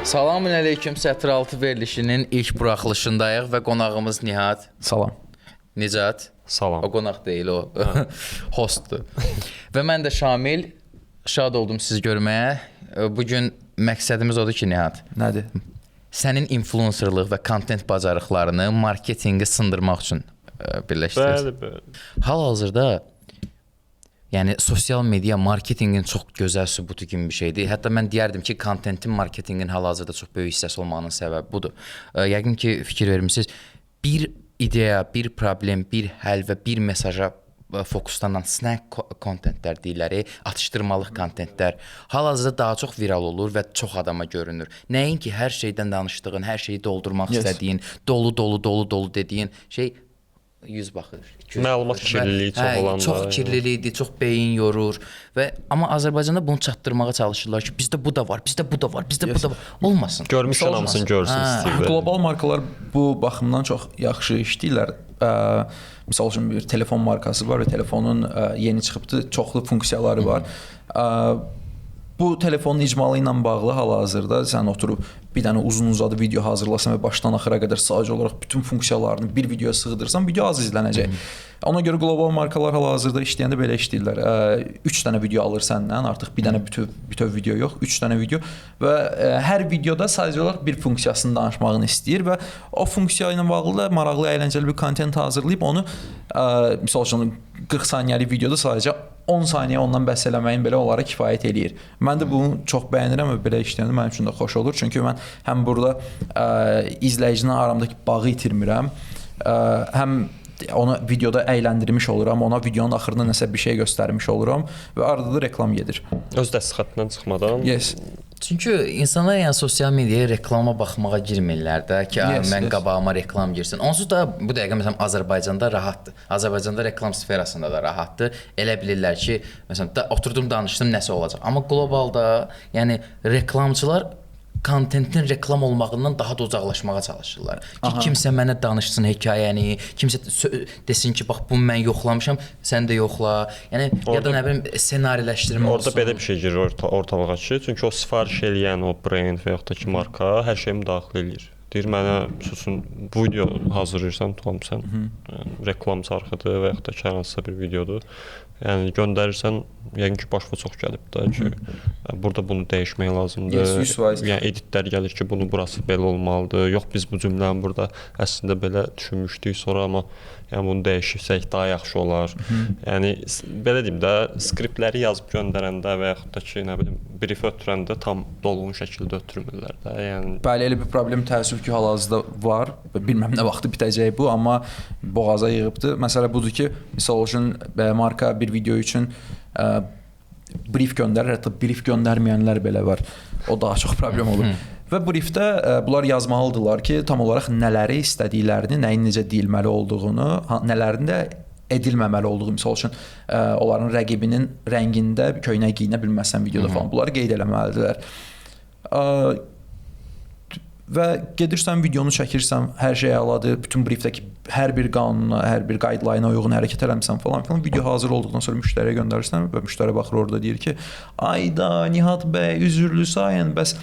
Salamün aleyküm, Sətir 6 verilişinin ilk buraxılışındayıq və qonağımız Nihat. Salam. Nicat. Salam. O qonaq deyil, o hostdur. Və mən də Şamil, şad oldum sizi görməyə. Bugün məqsədimiz odur ki, Nihat. Nədir? Sənin influencerlıq və kontent bacarıqlarını marketinqi sındırmaq üçün birləşdirirsiniz. Bəli. Hal-hazırda yəni sosial media marketinqin çox gözəl sübutu kimi bir şeydir. Hətta mən deyərdim ki, kontentin marketinqin hal-hazırda çox böyük hissəsi olmağının səbəbi budur. Yəqin ki, fikir vermisiniz. Bir ideya, bir problem, bir həll və bir mesaja fokuslanan snack kontentlər deyirlər, atışdırmalıq kontentlər hal-hazırda daha çox viral olur və çox adama görünür. Nəinki hər şeydən danışdığın, hər şeyi doldurmaq istədiyin, dolu dediyin şey 100 baxır. Məlumat kirliliyi çox olanda. Çox kirlilikdir, çox beyin yorur və amma Azərbaycanda bunu çatdırmağa çalışırlar ki, bizdə bu da var, bizdə bu da var, bizdə bu da var. Olmasın. Görmüşsən hamısını görsün istəyirlər. Qlobal markalar bu baxımdan çox yaxşı işləyirlər. Məsəl üçün bir telefon markası var və telefonun yeni çıxıbdı, çoxlu funksiyaları var. Bu telefonun icmalı ilə bağlı hal-hazırda sən oturub bir dənə uzun-uzadı video hazırlasan və başdan axıra qədər sadəcə olaraq bütün funksiyalarını bir videoya sığdırsan, video az izlənəcək. Ona görə qlobal markalar hal-hazırda işləyəndə belə işləyirlər. 3 dənə video alır səndən, artıq bir dənə bütöv video yox, 3 dənə video və hər videoda sadəcə olaraq bir funksiyasını danışmağını istəyir və o funksiya ilə bağlı da maraqlı, əyləncəli bir kontent hazırlayıb onu misal üçün 40 saniyəlik videoda sadəcə 10 saniyə ondan bəhs eləməyin belə onlara kifayət eləyir. Mən də bunu çox bəyənirəm və belə işləyəndə mənim üçün də xoş olur. Çünki mən həm burada izləyicinin aramdakı bağı itirmirəm, həm onu videoda əyləndirmiş oluram, ona videonun axırında nəsə bir şey göstərmiş oluram və arada da reklam gedir. Öz dəstxatından çıxmadan. Yes. Çünki insanlar yəni sosial mediaya reklama baxmağa girmirlər də ki, mən qabağıma reklam girsin. Onsuz da bu dəqiqə məsələn Azərbaycanda rahatdır. Azərbaycanda reklam sferasında da rahatdır. Elə bilirlər ki, məsələn oturdum danışdım nəsə olacaq. Amma qlobalda yəni reklamçılar kontentin reklam olmağından daha da uzaqlaşmağa çalışırlar. Ki kimsə mənə danışsın hekayəni, kimsə desin ki, bax bunu mən yoxlamışam, sən də yoxla. Yəni ya da nə bilim ssenariləşdirmə olsun. Orada belə bir şey girir ortalığa ki, çünki o sifariş eləyən o brend və yaxud da ki marka hər şeyi müdaxilə eləyir. Deyir mənə susun bu video hazırlayırsan, tutam sən reklam çarxıdır və yaxud da ki hansısa bir videodur. Yəni göndərirsən, yəqin ki başqa çox gəlib də ki, burada bunu dəyişmək lazımdır. Yəni editlər gəlir ki, bunu burası belə olmalıdır. Yox biz bu cümləni burada əslində belə düşünmüşdük, sonra amma yəni bunu dəyişsək daha yaxşı olar. Yəni belə deyim də, skriptləri yazıb göndərəndə və yaxud da ki, nə bilim, brief ötürəndə tam dolğun şəkildə ötürmürlər də. Yəni bəli, elə bir problem təəssüf ki, hal-hazırda var. Bilməm nə vaxtı bitəcək bu, amma boğaza yığıbdı. Məsələ budur ki, misal üçün marka bir video üçün brief göndərir, hətta brief göndərməyənlər belə var. O daha çox problem olur. Və briefdə bunlar yazmalıdırlar ki, tam olaraq nələri istədiklərini, nəyin necə deyilməli olduğunu, nələrin də edilməməli olduğu, misal üçün onların rəqibinin rəngində köynək geyinə bilməsən videoda falan bunları qeyd eləməlidirlər. Və gedirsən, videonu çəkirsən, hər şey əladır, bütün briefdəki hər bir qanuna, hər bir guideline-a uyğun hərəkət eləmirsən falan filan. Video hazır olduqdan sonra müştəriyə göndərirsən və müştəri baxır orada deyir ki, ayda Nihat bəy, üzürlü sayın, bəs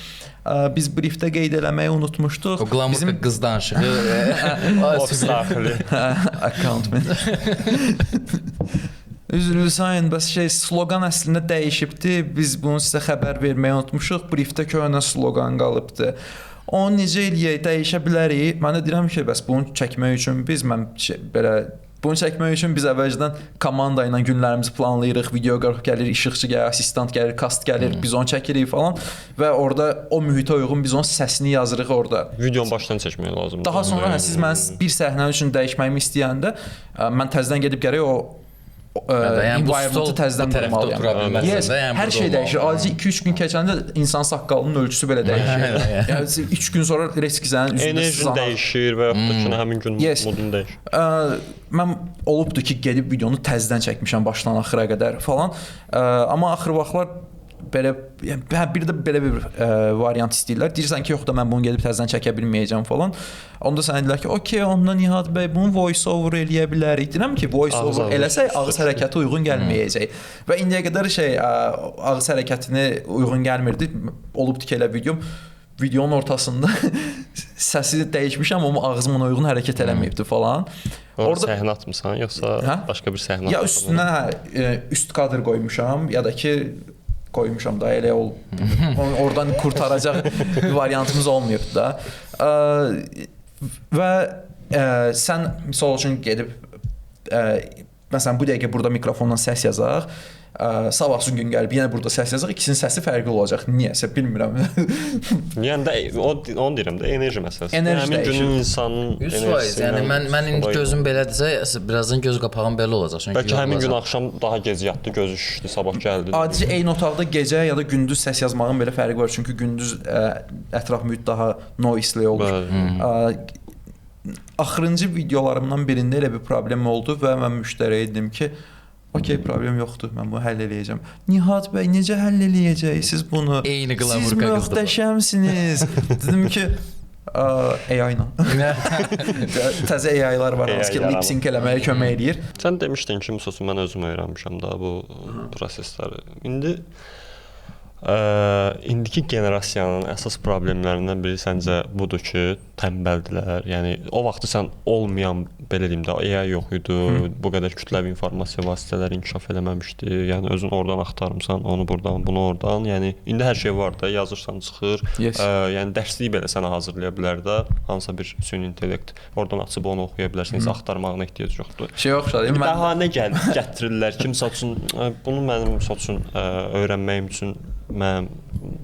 biz briefdə qeyd eləməyi unutmuşduq. O qlamur qız danışığı. ofis daxili. Accountment. Üzrlü sayın, bəs sloqan əslində dəyişibdi. Biz bunu sizə xəbər verməyi unutmuşuq. Briefdə köhnə sloqan qalıbdı. Onu necə eləyək, dəyişə bilərik. Mən də deyirəm ki, bəs bunu çəkmək üçün bunu çəkmək üçün biz əvvəlcədən komanda ilə günlərimizi planlayırıq. Videoqraf gəlir, işıqçı gəlir, assistant gəlir, kast gəlir, biz onu çəkirik falan və orada o mühitə uyğun biz onun səsini yazırıq orada. Videonun başdan çəkmək lazımdır. Daha sonra siz mənə bir səhnə üçün dəyişməyimi istəyəndə mən təzədən gedib gərək o environment-ı təzədən qurmalıyam. Yes, hər şey dəyişir. Adicə 2-3 gün keçəndə insan saqqalının ölçüsü belə dəyişir. Yəni 3 gün sonra risk sənin üzündə enerjin dəyişir və yaxud da ki, həmin gün modun dəyişir. Mən olubdu ki, gedib videonu təzədən çəkmişəm başdan axıra qədər falan. Amma axır vaxtlar belə bir də belə bir variant istəyirlər. Deyirsən ki, yox da mən bunu gedib təzədən çəkə bilməyəcəm falan. Onda sənə deyirlər ki, okey, ondan Nihat bəy bunu voice over eləyə bilərik. Deyirəm ki, voice over eləsək ağız hərəkəti uyğun gəlməyəcək. Və indiyə qədər ağız hərəkətini uyğun gəlmirdi. Olubdu ki, elə videom videonun ortasında səsi dəyişmişəm, amma ağzıma uyğun hərəkət eləməyibdi falan. Orada səhnə atmısan, yoxsa başqa bir səhnə? Ya üstünə üst kadr qoymuşam, ya da ki qoymuşam da elə oradan qurtaracaq bir variantımız olmayıb da. Və sən misal üçün gedib məsələn bu dəqiqə burada mikrofondan səs yazaq, sabahsı gün gəlib yenə burada səs yazaq, ikisinin səsi fərqli olacaq. Niyəsə bilmirəm. Yəni də onu deyirəm də, enerji məsələsi. Həmin günün insanın 100%. Yəni mən indi gözüm belədirsə, birazdan göz qapağım belə olacaq. Çünki bəlkə həmin gün axşam daha gec yatdı, gözü şişdi, sabah gəldi. Adicə eyni otaqda gecə ya da gündüz səs yazmağın belə fərqi var. Çünki gündüz ətraf mühit daha noisli olur. Axırıncı videolarımdan birində elə bir problem oldu və mən müştəriyə dedim ki, okey, problem yoxdur, mən bunu həll eləyəcəm. Nihat bəy, necə həll eləyəcəksiniz bunu? Eyni qlamurka qızdı. Siz möhtəşəmsiniz. Dedim ki, AI ilə. Təzə AI-lar var, hansı ki, lip-sync eləməyə kömək eləyir. Sən demişdin ki, məsələn, mən özüm öyrənmişəm daha bu prosesləri. İndiki generasiyanın əsas problemlərindən biri səncə budur ki, tənbəldilər. Yəni o vaxtı sən olmayan, belə deyim də, AI yox idi, bu qədər kütləvi informasiya vasitələri inkişaf eləməmişdi. Yəni özün oradan axtarmısan, onu buradan, bunu oradan. Yəni indi hər şey var da, yazırsan çıxır. Yəni dərsliyi belə sənə hazırlaya bilər də, hansısa bir süni intellekt. Oradan açıb onu oxuya bilərsən, heç axtarmağına ehtiyac yoxdur. Oxşar. Bəhanə gətirirlər ki, məsəl üçün bunu mənim məsəl üçün öyrənməyim üçün mənim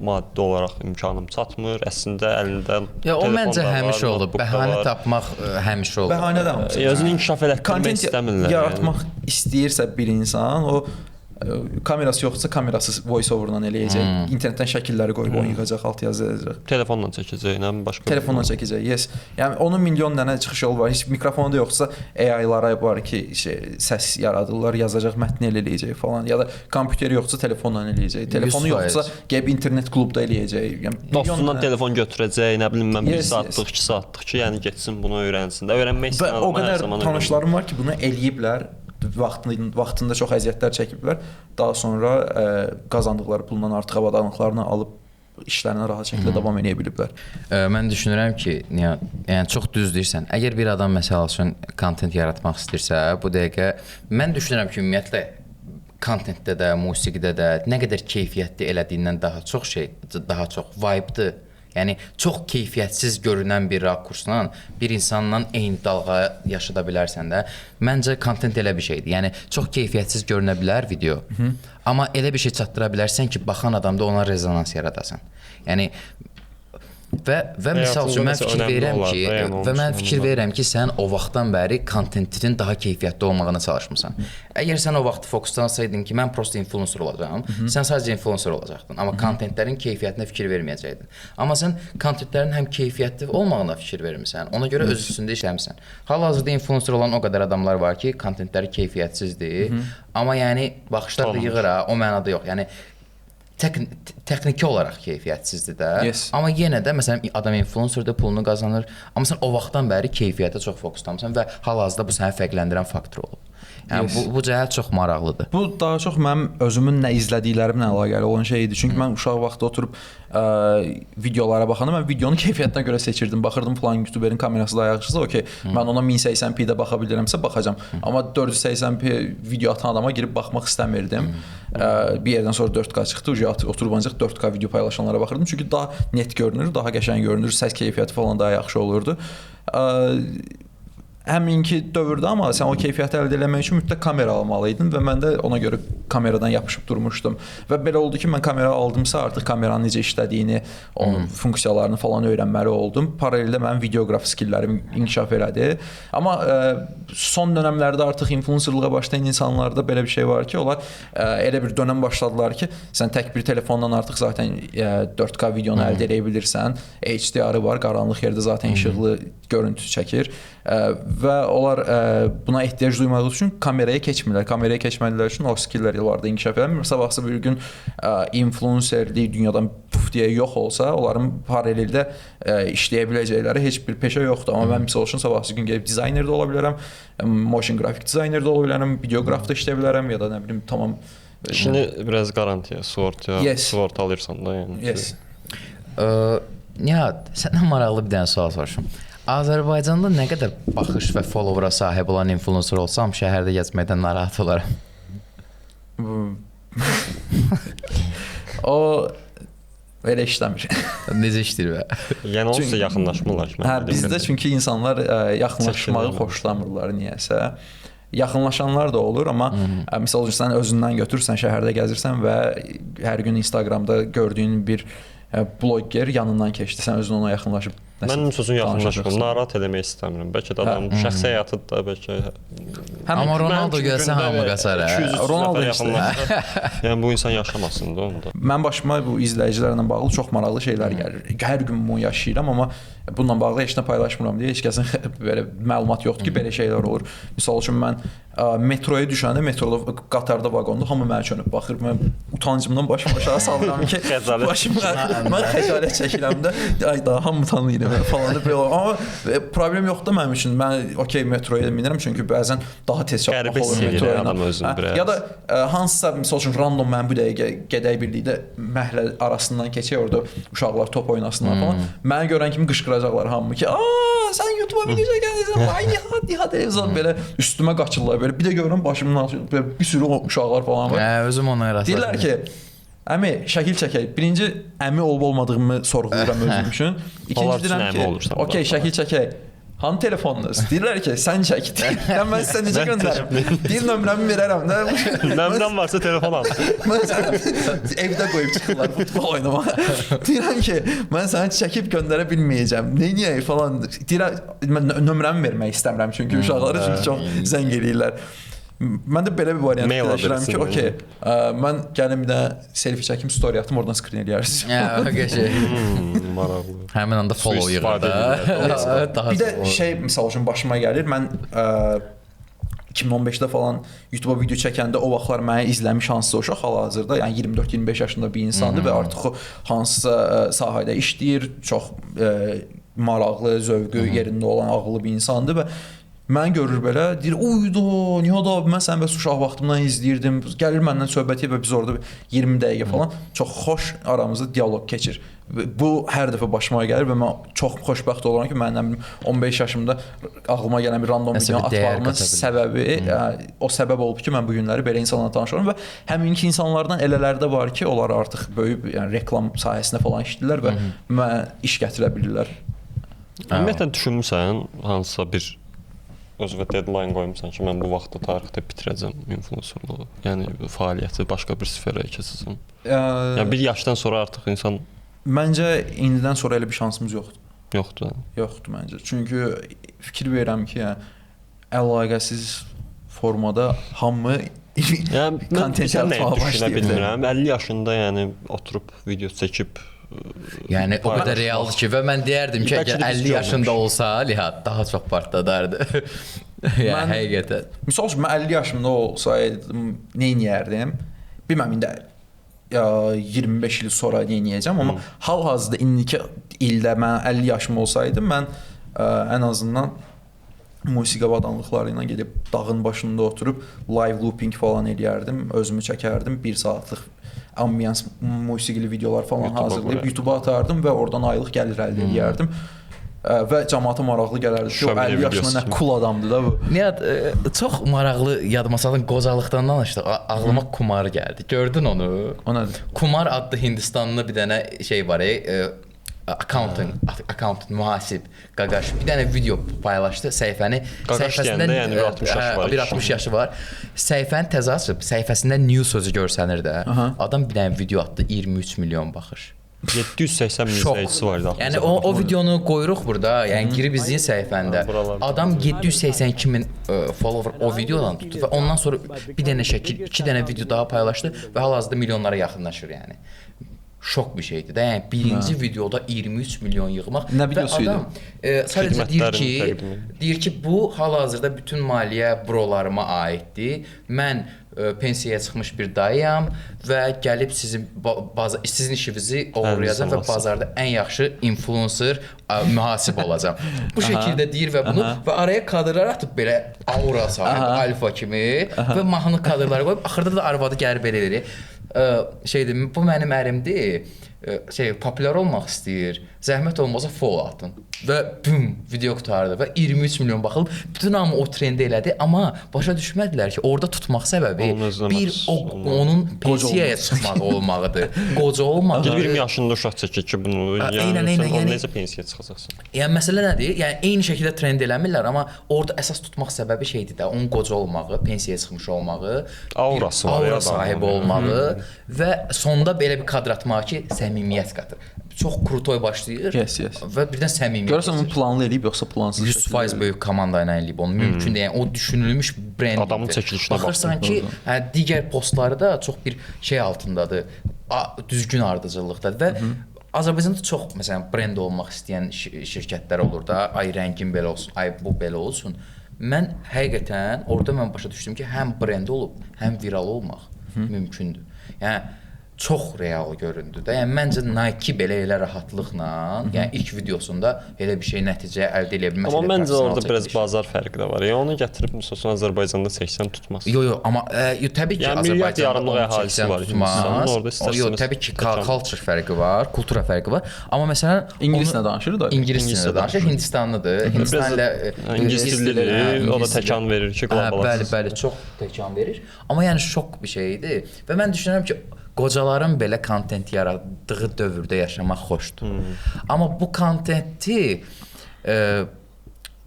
maddi olaraq imkanım çatmır. Əslində əlində ya o məncə həmişə olub. Bəhanə tapmaq həmişə olub. Bəhanə də hamısı. Özünü inkişaf elətdirmək istəmirlər. Yaratmaq istəyirsə bir insan, o kamerası yoxsa kamerasız voice-overla eləyəcək. İnternetdən şəkilləri qoyub onu yığacaq, alt yazı yazacaq. Telefonla çəkəcək, nə başqa. Telefonla çəkəcək. Yes. Yəni onun milyon dənə çıxış yolu var. Heç mikrofonu da yoxsa AI-lara var ki, səs yaradırlar, yazacaq, mətni eləyəcək falan. Ya da kompüteri yoxsa telefonla eləyəcək. Telefonu yoxsa gəlib internet klubda eləyəcək. Yəni dostundan telefon götürəcək, nə bilim mən 1 saatlıq, 2 saatlıq ki, yəni getsin bunu öyrənsin də. Öyrənmək istəyən adam hər zaman. O qədər tanışlarım var ki, bunu eləyiblər. Vaxtında çox əziyyətlər çəkiblər. Daha sonra qazandıqları pulla artıq avadanlıqlarını alıb işlərinə rahat şəkildə davam edə biliblər. Mən düşünürəm ki, yəni çox düz deyirsən. Əgər bir adam məsəl üçün kontent yaratmaq istəyirsə, bu dəqiqə mən düşünürəm ki, ümumiyyətlə kontentdə də, musiqidə də nə qədər keyfiyyətli elədiyindən daha çox vibe-dır. Yəni çox keyfiyyətsiz görünən bir rakursla bir insanla eyni dalğa yaşada bilərsən də. Məncə kontent elə bir şeydir. Yəni çox keyfiyyətsiz görünə bilər video. Amma elə bir şey çatdıra bilərsən ki, baxan adamda ona rezonans yaradasan. Yəni və misal üçün mən fikir verirəm ki, sən o vaxtdan bəri kontentinin daha keyfiyyətli olmağına çalışmısan. Əgər sən o vaxt fokuslansaydın ki, mən prosta influencer olacağam, sən sadəcə influencer olacaqdın, amma kontentlərin keyfiyyətinə fikir verməyəcəkdin. Amma sən kontentlərin həm keyfiyyətli olmağına fikir vermirsən, ona görə öz üstündə işləmirsən. Hal-hazırda influencer olan o qədər adamlar var ki, kontentləri keyfiyyətsizdir, amma yəni baxışlar da yığır ha, o mənada yox. Yəni texniki olaraq keyfiyyətsizdir də. Amma yenə də məsələn adam influencerdir, pulunu qazanır, amma sən o vaxtdan bəri keyfiyyətə çox fokuslanmısan və hal-hazırda bu səni fərqləndirən faktor olub. Yəni bu cəhət çox maraqlıdır. Bu daha çox mənim özümün nə izlədiklərimlə əlaqəli olan şey idi. Çünki mən uşaq vaxtı oturub videolara baxanda mən videonun keyfiyyətinə görə seçirdim. Baxırdım falan YouTuberin kamerası da ayaqçısa, okey. Mən ona 1080p-də baxa bilirəmsə baxacam. Amma 480p video atan adama girib baxmaq istəmirdim. Bir yerdən sonra 4K çıxdı. Oturub ancaq 4K video paylaşanlara baxırdım. Çünki daha net görünür, daha qəşəng görünür, səs keyfiyyəti falan daha yaxşı olurdu. Həminki dövrdə amma sən o keyfiyyəti əldə etmək üçün mütləq kamera almalıydın və mən də ona görə kameradan yapışıb durmuşdum. Və belə oldu ki, mən kamera aldımsa artıq kameranın necə işlədiyini, onun funksiyalarını falan öyrənməli oldum. Paraleldə mənim videoqraf skilllərim inkişaf elədi. Amma son dönəmlərdə artıq influencerlığa başlayan insanlarda belə bir şey var ki, onlar elə bir dönəm başladılar ki, sən tək bir telefondan artıq zaten 4K videonu əldə edə bilirsən. HDR-ı var, qaranlıq yerdə zaten işıqlı görüntü çəkir. Və onlar buna ehtiyac duymadığı üçün kameraya keçmirlər. Kameraya keçmədikləri üçün o skilllər illərdə inkişaf eləmir. Sabahsı bir gün influencerlik dünyadan puf deyə yox olsa, onların paraleldə işləyə biləcəkləri heç bir peşə yoxdur. Amma mən misal üçün sabahsı gün gəlib dizayner də ola bilərəm, motion grafik dizayner də ola bilərəm, videoqraf da işləyə bilərəm ya da nə bilim tamam. İşini biraz garantiya, sığorta alırsan da yəni. Yes. Nihat, səndən maraqlı bir dənə sual soruşum. Azərbaycanda nə qədər baxış və followera sahib olan influencer olsam, şəhərdə gəzməkdən narahat olaram. O belə işləmir. Necə işləyir və? Yəni onsuz yaxınlaşmırlar ki. Hə, bizdə çünki insanlar yaxınlaşmağı Çəkinirlər. xoşlamırlar niyəsə. Yaxınlaşanlar da olur, amma misal üçün sən özündən götürsən, şəhərdə gəzirsən və hər gün Instagramda gördüyün bir bloger yanından keçdi, sən özün ona yaxınlaşıb Mən sözün yaxınlaşmıram, danışacaqsan. narahat eləmək istəmirəm. Bəlkə də adam şəxsi həyatında da bəlkə Amma Ronaldo gəlsə hamı qaçar. Ronaldo Yəni bu insan yaşamasın da onda. Mən başıma bu izləyicilərlə bağlı çox maraqlı şeylər gəlir. Hər gün bunu yaşayıram, amma bununla bağlı heç nə paylaşmıram deyə heç kəsin belə məlumat yoxdur ki, belə şeylər olur. Məsəl üçün mən metroya düşəndə, metroda qatarda vaqonda hamı mənə çönüb baxır. Mən utancımdan başımı aşağı salıram ki, mən xəcalət çəkirəm də, ay da hamı tanıyır falan da belə. Amma problem yoxdur mənim üçün. Mən okey metroya minirəm çünki bəzən daha tez çatmaq olur metroya. Adam özünü biraz. Ya da hansısa məsəl üçün random mən bu dəqiqə gedək birlikdə məhəllə arasından keçək, orada uşaqlar top oynasınlar falan. Mənə görən kimi qışqıracaqlar hamı ki, sən YouTube-a video çəkirsən, ay Nihat televizyon belə üstümə qaçırlar belə. Bir də görürəm başımdan belə bir sürü uşaqlar falan var. Özüm ona rastladım. Deyirlər ki, əmi şəkil çəkək. Birinci əmi olub-olmadığımı sorğuluram özüm üçün. İkinci deyirəm ki, okey şəkil çəkək. Hanı telefonunuz? Deyirlər ki, sən çək. Mən sizə necə göndərim? Bir nömrəmi verərəm. Məndən varsa telefon al. Mən səni evdə qoyub çıxırlar futbol oynamağa. Deyirəm ki, mən səni çəkib göndərə bilməyəcəm. Neyniyə falan. Deyirəm, mən nömrəmi vermək istəmirəm çünki uşaqları çox zəng eləyirlər. Mən də belə bir variant fikirləşirəm ki, okey, mən gəlim bir dənə selfie çəkim, story atım, oradan skrin eləyərsiniz. Maraqlı. Həmin anda follow yığır da. Bir də şey, misal üçün başıma gəlir, mən 2015-də falan YouTube-a video çəkəndə o vaxtlar məni izləmiş hansısa uşaq hal-hazırda, yəni 24-25 yaşında bir insandır və artıq o hansısa sahədə işləyir, çox maraqlı, zövqü yerində olan ağıllı bir insandır və mən görür belə, deyir, uydu, Nihat abi, mən səni bəs uşaq vaxtımdan izləyirdim, gəlir məndən söhbət edib və biz orada 20 dəqiqə falan çox xoş aramızda dialoq keçir. Bu hər dəfə başıma gəlir və mən çox xoşbəxt oluram ki, mənim 15 yaşımda ağlıma gələn bir random video atmağımın səbəbi, o səbəb olub ki, mən bu günləri belə insanlarla tanışıram və həminki insanlardan elələri də var ki, onlar artıq böyük yəni reklam sahəsində falan işləyirlər və mənə iş gətirə bilirlər. Ümumiyyətlə düşünmüsən hansısa bir özünə deadline qoymusan ki, mən bu vaxtda tarixdə bitirəcəm influencerluğu. Yəni fəaliyyəti başqa bir sferaya keçəcəm. Yəni bir yaşdan sonra artıq insan məncə indidən sonra elə bir şansımız yoxdur. Yoxdur. Yoxdur məncə. Çünki fikir verirəm ki, yəni əlaqəsiz formada hamı kontent yaratmağa başlayır. 50 yaşında yəni oturub video çəkib yəni o qədər realdır ki və mən deyərdim ki, əgər 50 yaşında olsa, Nihat daha çox partladardı. Yəni həqiqətən. Misal üçün mən 50 yaşımda olsaydım nə edərdim? Bilməm indi 25 il sonra nə edəcəm, amma hal-hazırda indiki ildə mən 50 yaşım olsaydım, mən ən azından musiqi avadanlıqları ilə gedib dağın başında oturub live looping falan eləyərdim, özümü çəkərdim, 1 saatlıq ambiyans musiqili videolar falan hazırlayıb YouTube-a atardım və oradan aylıq gəlir əldə edərdim. Və cəmaata maraqlı gələrdi ki, o 50 yaşında nə cool adamdır da bu. Nihat, çox maraqlı yadıma salın, qocalıqdan danışdıq. Ağlıma Kumar gəldi. Gördün onu? O nədir? Kumar adlı Hindistanlı bir dənə şey var, accountant, mühasib, Qaqaş bir dənə video paylaşdı səhifəsində yəni 60 yaşı var. 60 yaşı var. Səhifəni təzə açıb, səhifəsində news sözü görsənir də. Adam bir dənə video atdı, 23 milyon baxış. 780 min izləyicisi var da. Yəni o videonu qoyuruq burada, yəni girib izləyin səhifəndə. Adam 782 min follower o videodan tutdu və ondan sonra bir dənə şəkil, 2 dənə video daha paylaşdı və hal-hazırda milyonlara yaxınlaşır yəni. Şok bir şeydir də. Yəni birinci videoda 23 milyon yığmaq nə videosu idi? Sadəcə deyir ki, bu hal-hazırda bütün maliyyə bürolarıma aiddir. Mən pensiyaya çıxmış bir dayıyam və gəlib sizin işinizi oğurlayacağam və bazarda ən yaxşı influencer, mühasib olacağam. Bu şəkildə deyir və bunu və araya kadrlar atıb belə aura salıb, alfa kimi və mahnı kadrları qoyub, axırda da arvadı gəlib belə edir. Şeydir, bu mənim ərimdir. populyar olmaq istəyir. Zəhmət olmasa follow atın və bum video qurtardı və 23 milyon baxılıb. Bütün hamı o trendə elədi, amma başa düşmədilər ki, orada tutmaq səbəbi onun pensiyaya çıxmaq olmağıdır. Qoca olmaq. 20 yaşında uşaq çəkir ki, bunu yəni necə pensiyaya çıxacaqsan? Yəni məsələ nədir? Yəni eyni şəkildə trend eləmirlər, amma orada əsas tutmaq səbəbi şeydir də, onun qoca olmağı, pensiyaya çıxmış olmağı, aura sahibi olmağı və sonda belə bir kadr atmağı ki, səmimiyyət qatır. Çox krutoy başlayır və birdən səmimiyyət. Görürsən onu planlı eləyib yoxsa plansız? 100% böyük komanda ilə eləyib onu. Mümkün deyil. Yəni o düşünülmüş brend. Adamın çəkilişinə baxırsan ki, digər postları da çox bir şey altındadır. Düzgün ardıcıllıqdadır və Azərbaycanda çox məsələn brend olmaq istəyən şirkətlər olur da. Ay rəngin belə olsun, ay bu belə olsun. Mən həqiqətən orada mən başa düşdüm ki, həm brend olub, həm viral olmaq mümkündür. Yəni çox real göründü də. Yəni məncə Nike belə elə rahatlıqla, yəni ilk videosunda elə bir şey nəticə əldə edə bilməz. Amma məncə orada biraz bazar fərqi də var. Yəni onu gətirib məsələn Azərbaycanda çəksən tutmaz. Yox, amma təbii ki, Azərbaycanda yarımlıq əhalisi var. Orada istərsiniz. Təbii ki, culture fərqi var, kultura fərqi var. Amma məsələn ingiliscə danışır da. İngiliscə danışır, Hindistanlıdır. Hindistan ilə ingilis dili o da təkan verir ki, qloballaşır. Bəli, çox təkan verir. Amma yəni şok bir şeydir və mən düşünürəm ki, qocaların belə kontent yaratdığı dövrdə yaşamaq xoşdur. Amma bu kontenti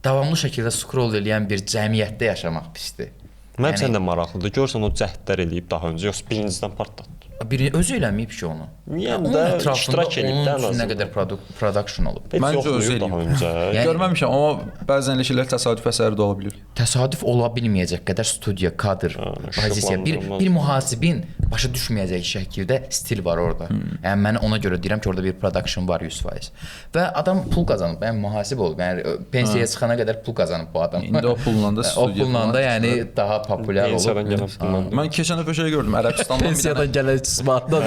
davamlı şəkildə scroll edən bir cəmiyyətdə yaşamaq pisdir. Mənim üçün də maraqlıdır. Görsən o cəhdlər eləyib daha öncə, yoxsa birincidən partlatdı. Biri özü eləməyib ki onu. Yəni də iştirak edib də nə qədər production olub. Məncə özü eləyib. Görməmişəm, amma bəzən elə şeylər təsadüf əsəri də ola bilər. Təsadüf ola bilməyəcək qədər studiya, kadr, pozisiya, bir mühasibin başa düşməyəcək şəkildə stil var orada. Yəni mən ona görə deyirəm ki, orada bir production var 100%. Və adam pul qazanıb, yəni mühasib olub. Yəni pensiyaya çıxana qədər pul qazanıb bu adam. İndi o pulla da studiya. O pulla da yəni daha populyar olub. Mən keçən dəfə şey gördüm, Ərəbistandan pensiyadan gələn isbatdan.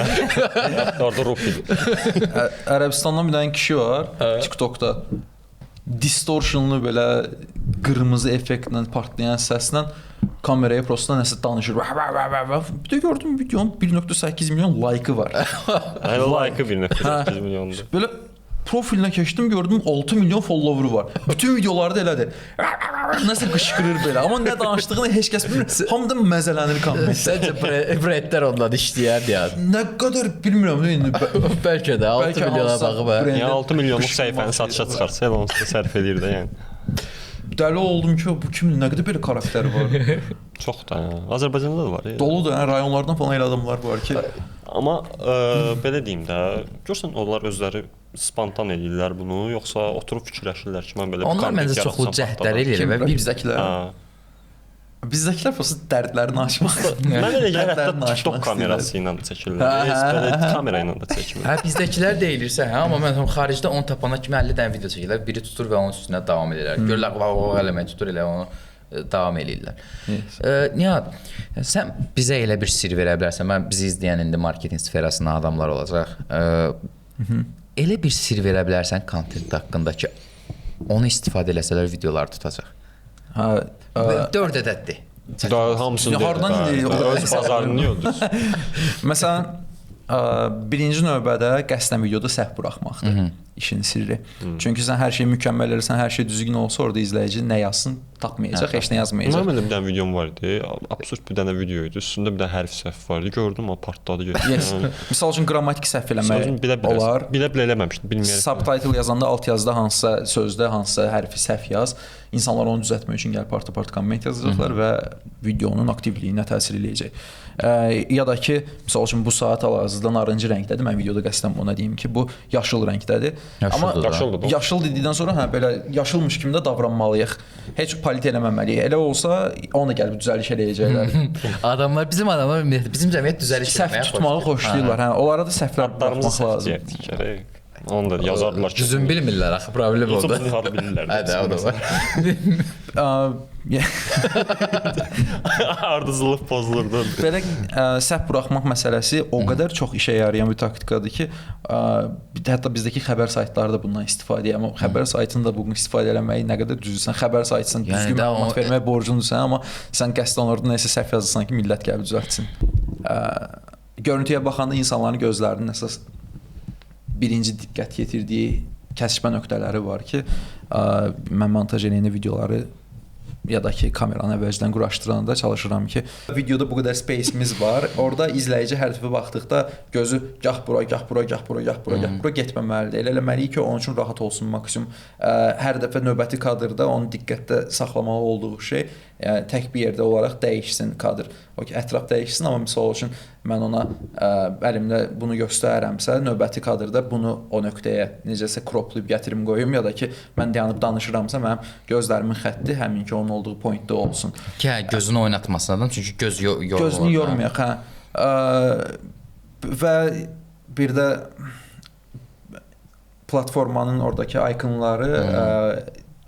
Orada rupi. Ərəbistandan bir dənə kişi var TikTokda. Distortionlu belə qırmızı effektlə partlayan səslə kameraya prosta nəsə danışır. Bir də gördüm videonun 1.8 milyon like-ı var. Yəni like-ı 1.8 milyondur. Belə profilinə keçdim, gördüm 6 milyon followeru var. Bütün videolarda elədir. Nəsə qışqırır belə. Amma nə danışdığını heç kəs bilmir. Hamıdan məzələnir komment. Səncə brendlər ondan işləyər ya. Nə qədər bilmirəm indi. Bəlkə də 6 milyona baxıb. Yəni 6 milyonluq səhifəni satışa çıxarsa, elə onu sərf edir də yəni. Dəli oldum ki, bu kimin nə qədər belə karakteri var. Çox da. Azərbaycanda da var. Doludur, yəni rayonlardan falan elə adamlar var ki. Amma belə deyim də, görsən onlar özləri spontan eləyirlər bunu, yoxsa oturub fikirləşirlər ki, mən belə onlar məncə çoxlu cəhdlər eləyir və bizdəkilər. Bizdəkilər prosta dərdlərini açmaq. Mən elə gəlir hətta TikTok kamerası ilə çəkirlər. Heç belə kamera ilə də çəkmir. Hə, bizdəkilər deyilirsə, hə, amma mən xaricdə onu tapana kimi 50 dənə video çəkirlər, biri tutur və onun üstünə davam edirlər. Görürlər, eləmək tutur elə onu davam eləyirlər. Nihat, sən bizə elə bir sirr verə bilərsən? Mən bizi izləyən indi marketinq sferasından adamlar olacaq. Elə bir sirr verə bilərsən kontent haqqında ki, onu istifadə eləsələr videolar tutacaq. Hə, 4 ədəddir. Hamısını hardan öz bazarını yoxdur. Məsələn, birinci növbədə qəsdən videoda səhv buraxmaqdır işin sirri. Çünki sən hər şeyi mükəmməl eləsən, hər şey düzgün olsa, orada izləyici nə yazsın tapmayacaq, heç nə yazmayacaq. Mənim bir dənə videom var idi. Absurd bir dənə video idi. Üstündə bir dənə hərf səhv var idi. Gördüm, o partladı getdi. Məsəl üçün qrammatik səhv eləmək olar. Bilə-bilə eləməmişdim, bilmirəm. Subtitle yazanda alt yazıda hansısa sözdə hansısa hərfi səhv yaz. İnsanlar onu düzəltmək üçün gəlib part komment yazacaqlar və videonun aktivliyinə təsir eləyəcək. Ya da ki, məsəl üçün bu saat hal-hazırda narıncı rəngdədir. Mən videoda qəsdən buna deyim ki, bu yaşıl rəngdədir. Amma yaşıl dedikdən sonra hə belə yaşılmış kimi də davranmalıyıq. Heç palit eləməməliyik. Elə olsa onu da gəlib düzəliş eləyəcəklər. Bizim adamlar bizim cəmiyyət düzəliş eləməyə səhv tutmağı xoşlayırlar. Hə, onlara da səhvlər baxmaq lazım. Onu da yazarlar ki, düzün bilmirlər axı, problem oldu. Düzün harda bilirlər. Hə, o da var. Ardıcıllıq pozulurdu. Belə səhv buraxmaq məsələsi o qədər çox işə yarayan bir taktikadır ki, hətta bizdəki xəbər saytları da bundan istifadə edir. Amma xəbər saytında bu gün istifadə eləməyi nə qədər düzgünsən, xəbər saytından düzgün məlumat verməyə borclusan, amma sən qəsdən orada nəsə səhv yazırsan ki, millət gəlib düzəltsin. Görüntüyə baxanda insanların gözlərinin əsas birinci diqqət yetirdiyi kəsişmə nöqtələri var ki, mən montaj eləyəndə videoları ya da ki kameranı əvvəlcədən quraşdıranda çalışıram ki, videoda bu qədər space-imiz var. Orada izləyici hər dəfə baxdıqda gözü gah bura, gah bura, gah bura, gah bura, gah bura getməməlidir. Elə eləməliyik ki, onun üçün rahat olsun maksimum. Hər dəfə növbəti kadrda onu diqqətdə saxlamalı olduğu şey, yəni tək bir yerdə olaraq dəyişsin kadr. O ki, ətraf dəyişsin, amma misal üçün mən ona əlimlə bunu göstərirəmsə, növbəti kadrda bunu o nöqtəyə necəsə croplayıb gətirim qoyum ya da ki, mən dayanıb danışıramsa, mənim gözlərimin xətti həmin ki, onun olduğu pointdə olsun. Ki, gözünü oynatmasın adam, çünki göz yorulur. Gözünü yormayaq, və bir də platformanın oradakı ikonları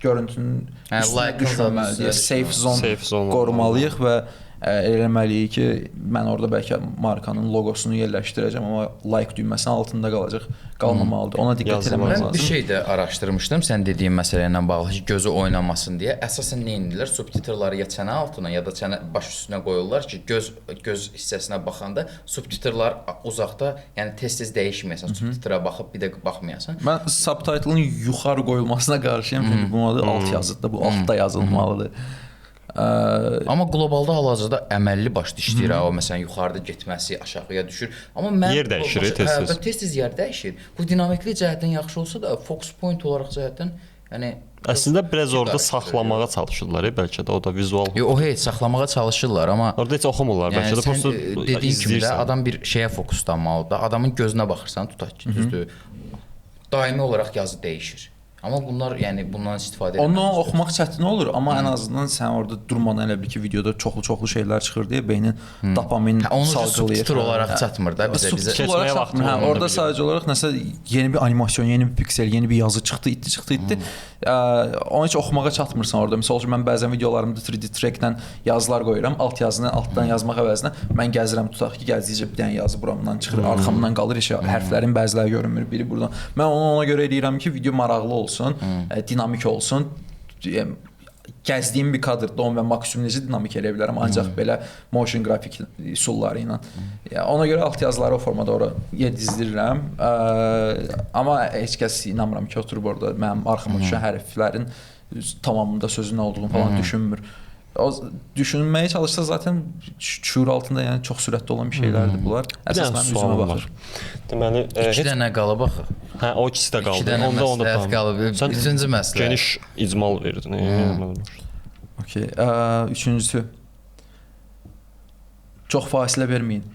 görüntünün üstünə düşməməlidir. Safe zone qorumalıyıq və eləməliyik ki, mən orada bəlkə markanın loqosunu yerləşdirəcəm, amma like düyməsinin altında qalacaq, qalmamalıdır. Ona diqqət etmək lazım. Mən bir şey də araşdırmışdım, sən dediyin məsələ ilə bağlı ki, gözü oynamasın deyə. Əsasən nə edirlər? Subtitrları ya çənə altına, ya da çənə baş üstünə qoyurlar ki, göz hissəsinə baxanda subtitrlar uzaqda, yəni tez-tez dəyişməyəsən, subtitrə baxıb bir də baxmayasan. Mən subtitlın yuxarı qoyulmasına qarşıyam, çünki bunun adı alt yazıdır, bu altda yazılmalıdır. Amma qlobalda hal-hazırda əməlli başda işləyir o, məsələn, yuxarıda getməsi, aşağıya düşür. Amma mən yer dəyişir tez-tez. Tez-tez yer dəyişir. Bu dinamiklik cəhətdən yaxşı olsa da, focus point olaraq cəhətdən, yəni əslində biraz orada saxlamağa çalışırlar, bəlkə də o da vizual. O heç saxlamağa çalışırlar, amma orada heç oxumurlar, bəlkə də prosta dediyin kimi də adam bir şeyə fokuslanmalıdır. Adamın gözünə baxırsan, tutaq ki, düzdür. Daimi olaraq yazı dəyişir. Amma bunlar, yəni bundan istifadə etmək. Onu oxumaq çətin olur, amma ən azından sən orada durmadan elə bil ki, videoda çoxlu şeylər çıxır deyə beynin dopamin salgılayır. Subtitr olaraq çatmır da bizə. Subtitr olaraq çatmır. Orada sadəcə olaraq nəsə yeni bir animasyon, yeni bir piksel, yeni bir yazı çıxdı, itdi. Onu heç oxumağa çatmırsan orada. Məsəl üçün mən bəzən videolarımda 3D tracklə yazılar qoyuram, alt yazını altdan yazmaq əvəzinə mən gəzirəm, tutaq ki, gəzdikcə bir dənə yazı buramdan çıxır, arxamdan qalır, hərflərin bəziləri görünmür, biri buradan. Mən onu ona görə eləyirəm ki, video maraqlı olsun, dinamik olsun. Gəzdiyim bir kadrda onu mən maksimum necə dinamik eləyə bilərəm, ancaq belə motion grafik üsulları ilə. Ona görə alt yazıları o formada ora yedizdirirəm. Amma heç kəs inanmıram ki, oturub orada mənim arxama düşən hərflərin tamamında sözün nə olduğunu falan düşünmür. O düşünməyə çalışsa zaten şuur altında, yəni çox sürətli olan bir şeylərdir bunlar. Əsas mənim üzümə baxır. Deməli, 2 dənə qalıb axı. Hə, o ikisi də qaldı. 2 dənə məsləhət qalıb. Üçüncü məsləhət. Geniş icmal verdin. Okay. Üçüncüsü. Çox fasilə verməyin.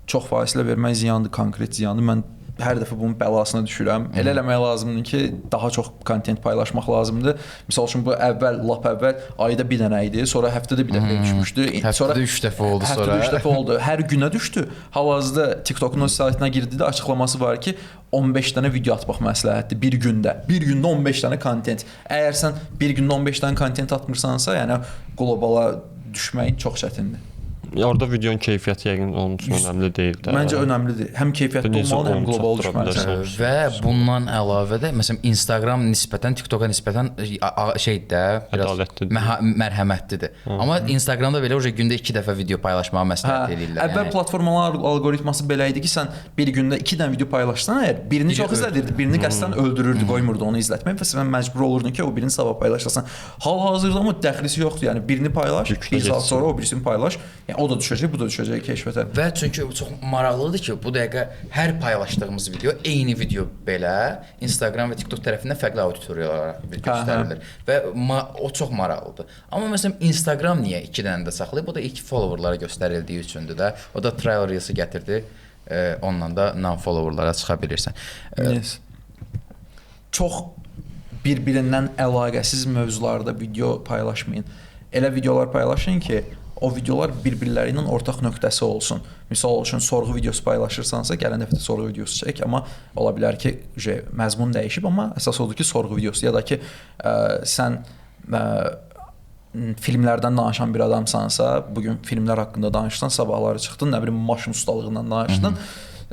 Çox fasilə vermək ziyandır, konkret ziyandır. Mən hər dəfə bunun bəlasına düşürəm. Elə eləmək lazımdır ki, daha çox kontent paylaşmaq lazımdır. Məsəl üçün bu lap əvvəl ayda bir dənə idi, sonra həftədə bir dəfə düşmüşdü. Həftədə 3 dəfə oldu sonra. Həftədə 3 dəfə oldu. Hər günə düşdü. Hal-hazırda TikTokun öz saytına girdidə açıqlaması var ki, 15 dənə video atmaq məsləhətdir bir gündə. Bir gündə 15 dənə kontent. Əgər sən bir gündə 15 dənə kontent atmırsansa, yəni qlobala düşməyin çox çətindir. Orada videonun keyfiyyəti yəqin onun üçün önəmli deyil də. Məncə önəmlidir. Həm keyfiyyətli olmalı, həm qlobal düşməlidir. Və bundan əlavə də məsələn Instagram nisbətən TikToka nisbətən şeydir də, biraz mərhəmətlidir. Amma Instagramda belə gündə 2 dəfə video paylaşmağı məsləhət edirlər. Əvvəl platformaların alqoritması belə idi ki, sən bir gündə 2 dənə video paylaşsan, əgər birini çox izlədirdi, birini qəsdən öldürürdü, qoymurdu onu izlətmək və sən məcbur olurdun ki, o birini sabah paylaşasan. Hal-hazırda amma dəxlisi yoxdur. Yəni birini paylaş, bir saat sonra o birisini paylaş. Yəni o da düşəcək, bu da düşəcək keşfətə. Və çünki çox maraqlıdır ki, bu dəqiqə hər paylaşdığımız video eyni video belə Instagram və TikTok tərəfindən fərqli auditoriyalara göstərilir. Və o çox maraqlıdır. Amma məsələn Instagram niyə 2 dənə də saxlayıb? O da ilk followerlara göstərildiyi üçündür də. O da trial reels-i gətirdi. Onunla da non-followerlara çıxa bilirsən. Yes. Çox bir-birindən əlaqəsiz mövzularda video paylaşmayın. Elə videolar paylaşın ki, o videolar bir-birləri ilə ortaq nöqtəsi olsun. Misal üçün sorğu videosu paylaşırsansa, gələn həftə sorğu videosu çək, amma ola bilər ki, məzmun dəyişib, amma əsas odur ki, sorğu videosu ya da ki, sən filmlərdən danışan bir adamsansa, bugün filmlər haqqında danışsan, sabahları çıxdın, nə bilim maşın ustalığından danışdın.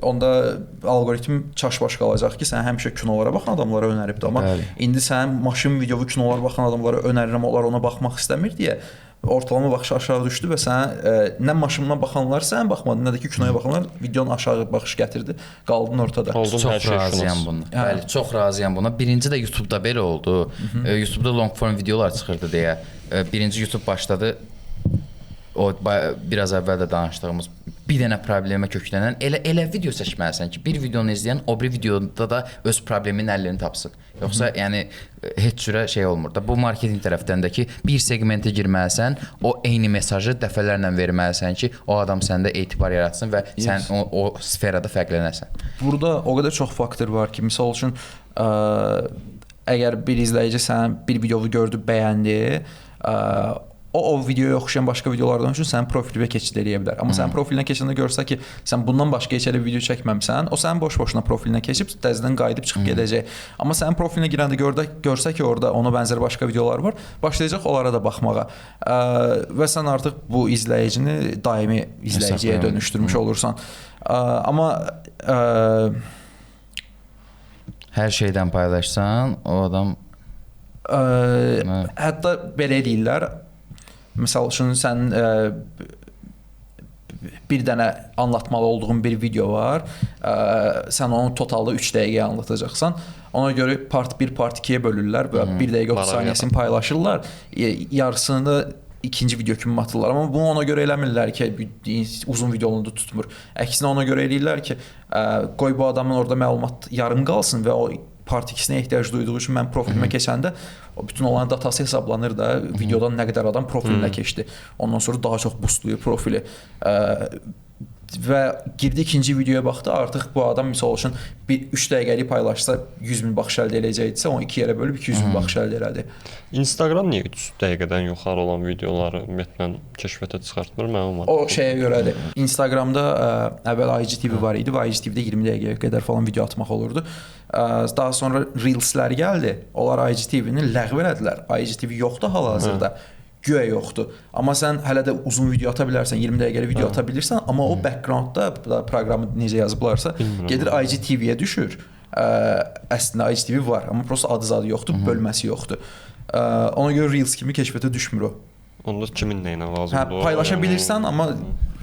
Onda algoritm çaş-baş qalacaq ki, sən həmişə kinolara baxan adamlara önəribdi, amma indi sən maşın videovu kinolara baxan adamlara önərirəm, onlar ona baxmaq istəmir deyə ortalama baxışı aşağı düşdü və sənə nə maşınına baxanlar sən baxmadın, nə də ki kinoya baxanlar videonun aşağı baxış gətirdi, qaldın ortada. Oldun hər Çox şey razıyam şünas. buna. Bəli, çox razıyam buna. Birinci də YouTube-da belə oldu. YouTube-da long form videolar çıxırdı deyə. Birinci YouTube başladı. O biraz əvvəl də danışdığımız bir dənə problemə köklənən elə video seçməlisən ki, bir videonu izləyən o biri videoda da öz probleminin həllini tapsın. Yoxsa yəni heç cürə şey olmur da. Bu marketinq tərəfdən də ki, bir segmentə girməlisən, o eyni mesajı dəfələrlə verməlisən ki, o adam səndə etibar yaratsın və sən o sferada fərqlənəsən. Burada o qədər çox faktor var ki, misal üçün əgər bir izləyici sənin bir videonu gördü, bəyəndi, o videoya oxşayan başqa videolardan üçün sənin profilinə keçid eləyə bilər. Amma sənin profilinə keçəndə görsə ki, sən bundan başqa heç elə video çəkməmisən, o sənin boş-boşuna profilinə keçib təzədən qayıdıb çıxıb gedəcək. Amma sənin profilinə girəndə görsə ki, orada ona bənzər başqa videolar var, başlayacaq onlara da baxmağa. Və sən artıq bu izləyicini daimi izləyiciyə dönüşdürmüş olursan. Amma hər şeydən paylaşsan, o adam hətta belə deyirlər. Məsəl üçün sən bir dənə anlatmalı olduğun bir video var. Sən onu totalda 3 dəqiqəyə anlatacaqsan. Ona görə part 1, part 2-yə bölürlər və 1 dəqiqə 30 saniyəsini paylaşırlar. Yarısını ikinci video kimi atırlar. Amma bunu ona görə eləmirlər ki, uzun videonu da tutmur. Əksinə ona görə eləyirlər ki, qoy bu adamın orada məlumat yarım qalsın və o part 2-sinə ehtiyac duyduğu üçün mən profilimə keçəndə o bütün olan datası hesablanır da, videodan nə qədər adam profilinə keçdi. Ondan sonra daha çox boostlayır profili. Və girdi ikinci videoya baxdı, artıq bu adam misal üçün 3 dəqiqəlik paylaşsa 100.000 baxış əldə edəcəkdirsə, onu 2 yerə bölüb 200.000 baxış əldə elədi. Instagram niyə 3 dəqiqədən yuxarı olan videoları ümumiyyətlə kəşfiyyata çıxartmır? Mənim o şeyə görədir. Instagramda əvvəl IGTV var idi və IGTV-də 20 dəqiqəyə qədər falan video atmaq olurdu. Daha sonra Reelslər gəldi. Onlar IGTV-ni ləğv elədilər. IGTV yoxdur hal-hazırda. Güya yoxdur. Amma sən hələ də uzun video ata bilərsən, 20 dəqiqəlik video ata bilirsən, amma o backgroundda proqramı necə yazıblarsa, gedir IGTV-yə düşür. Əslində IGTV var, amma prosta adı yoxdur, bölməsi yoxdur. Ona görə Reels kimi kəşfiyyata düşmür o. Onda kimin nə ilə lazımdır? Paylaşa bilirsən, amma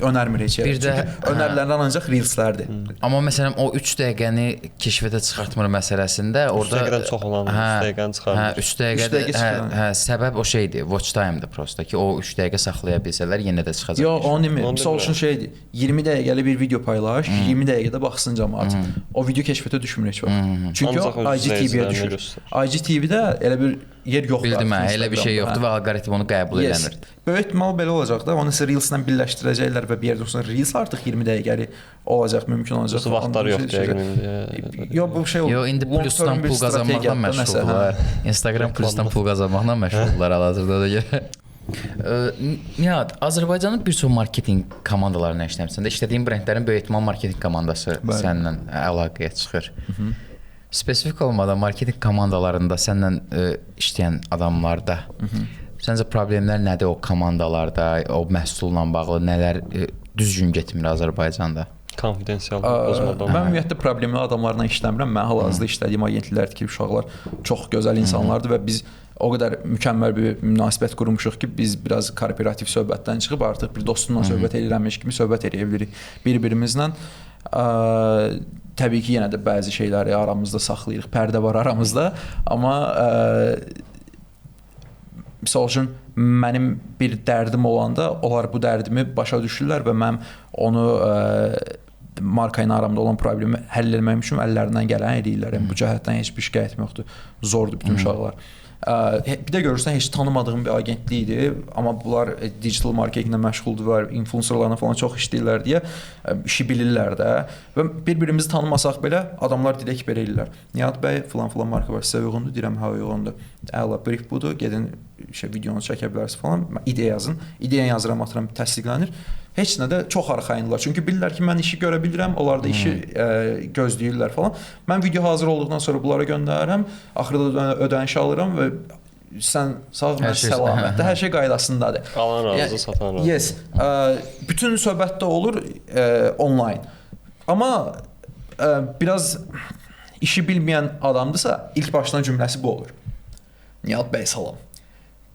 önərmir heç yerə. Çünki önərilərdən ancaq Reelslərdir. Amma məsələn o 3 dəqiqəni kəşfiyyata çıxartmır məsələsində orada 3 dəqiqədən çox olan 3 dəqiqəni çıxarmır. 3 dəqiqə səbəb o şeydir, watch time-dır prosta ki, o 3 dəqiqə saxlaya bilsələr yenə də çıxacaq. Yox, onu demir. Misal üçün şeydir. 20 dəqiqəlik bir video paylaş, 20 dəqiqədə baxsın cəmaət. O video kəşfiyyata düşmür heç vaxt. Çünki o IGTV-yə düşür. IGTV-də elə bir yer yoxdur. Bildim, elə bir şey yoxdur və alqoritm onu qəbul eləmir. Böyük ehtimal belə olacaq da. Onu isə Reels-lə birləşdirəcəklər və bir yerdə sonra Reels artıq 20 dəqiqəli olacaq, mümkün olacaq. Bu vaxtlar yoxdur yəqin. Yox, bu şey olur. Yox, indi plusdan pul qazanmaqla məşğuldurlar. Instagram plusdan pul qazanmaqla məşğuldurlar hal-hazırda da görə. Nihat, Azərbaycanın bir çox marketinq komandalarına işləmirsən də, işlədiyin brendlərin böyük ehtimal marketinq komandası səninlə əlaqəyə çıxır. Spesifik olmadan marketinq komandalarında səninlə işləyən adamlarda səncə problemlər nədir o komandalarda, o məhsulla bağlı nələr düzgün getmir Azərbaycanda? Konfidensiallığı pozmadan. Mən ümumiyyətlə problemli adamlarla işləmirəm. Mən hal-hazırda işlədiyim agentliklər, tikib uşaqlar çox gözəl insanlardır və biz o qədər mükəmməl bir münasibət qurmuşuq ki, biz biraz korporativ söhbətdən çıxıb artıq bir dostumla söhbət edirəmiş kimi söhbət edə bilirik bir-birimizlə. Təbii ki, yenə də bəzi şeyləri aramızda saxlayırıq, pərdə var aramızda, amma misal üçün mənim bir dərdim olanda onlar bu dərdimi başa düşürlər və mən onu marka ilə aramda olan problemi həll etməm üçün əllərindən gələni edirlər. Yəni bu cəhətdən heç bir şikayətim yoxdur. Zordur bütün uşaqlar. Bir də görürsən heç tanımadığım bir agentlikdir, amma bunlar digital marketinqlə məşğuldur və influencerlarla falan çox işləyirlər deyə işi bilirlər də. Və bir-birimizi tanımasaq belə adamlar direkt belə eləyirlər. Nihat bəy filan marka var, sizə uyğundur? Deyirəm, hə uyğundur. Əla, brief budur, gedin videonu çəkə bilərsiniz falan. İdeya yazın. İdeya yazıram, atıram, təsdiqlənir. Heç nə də çox arxayındılar. Çünki bilirlər ki, mən işi görə bilirəm, onlar da işi gözləyirlər falan. Mən video hazır olduqdan sonra bunlara göndərirəm, axırda ödəniş alıram və sən sağ ol, səlamətdə, hər şey qaydasındadır. Alan razı, satan razı. Yes. Bütün söhbətdə olur online. Amma biraz işi bilməyən adamdırsa, ilk başdan cümləsi bu olur. Nihat bəy, salam.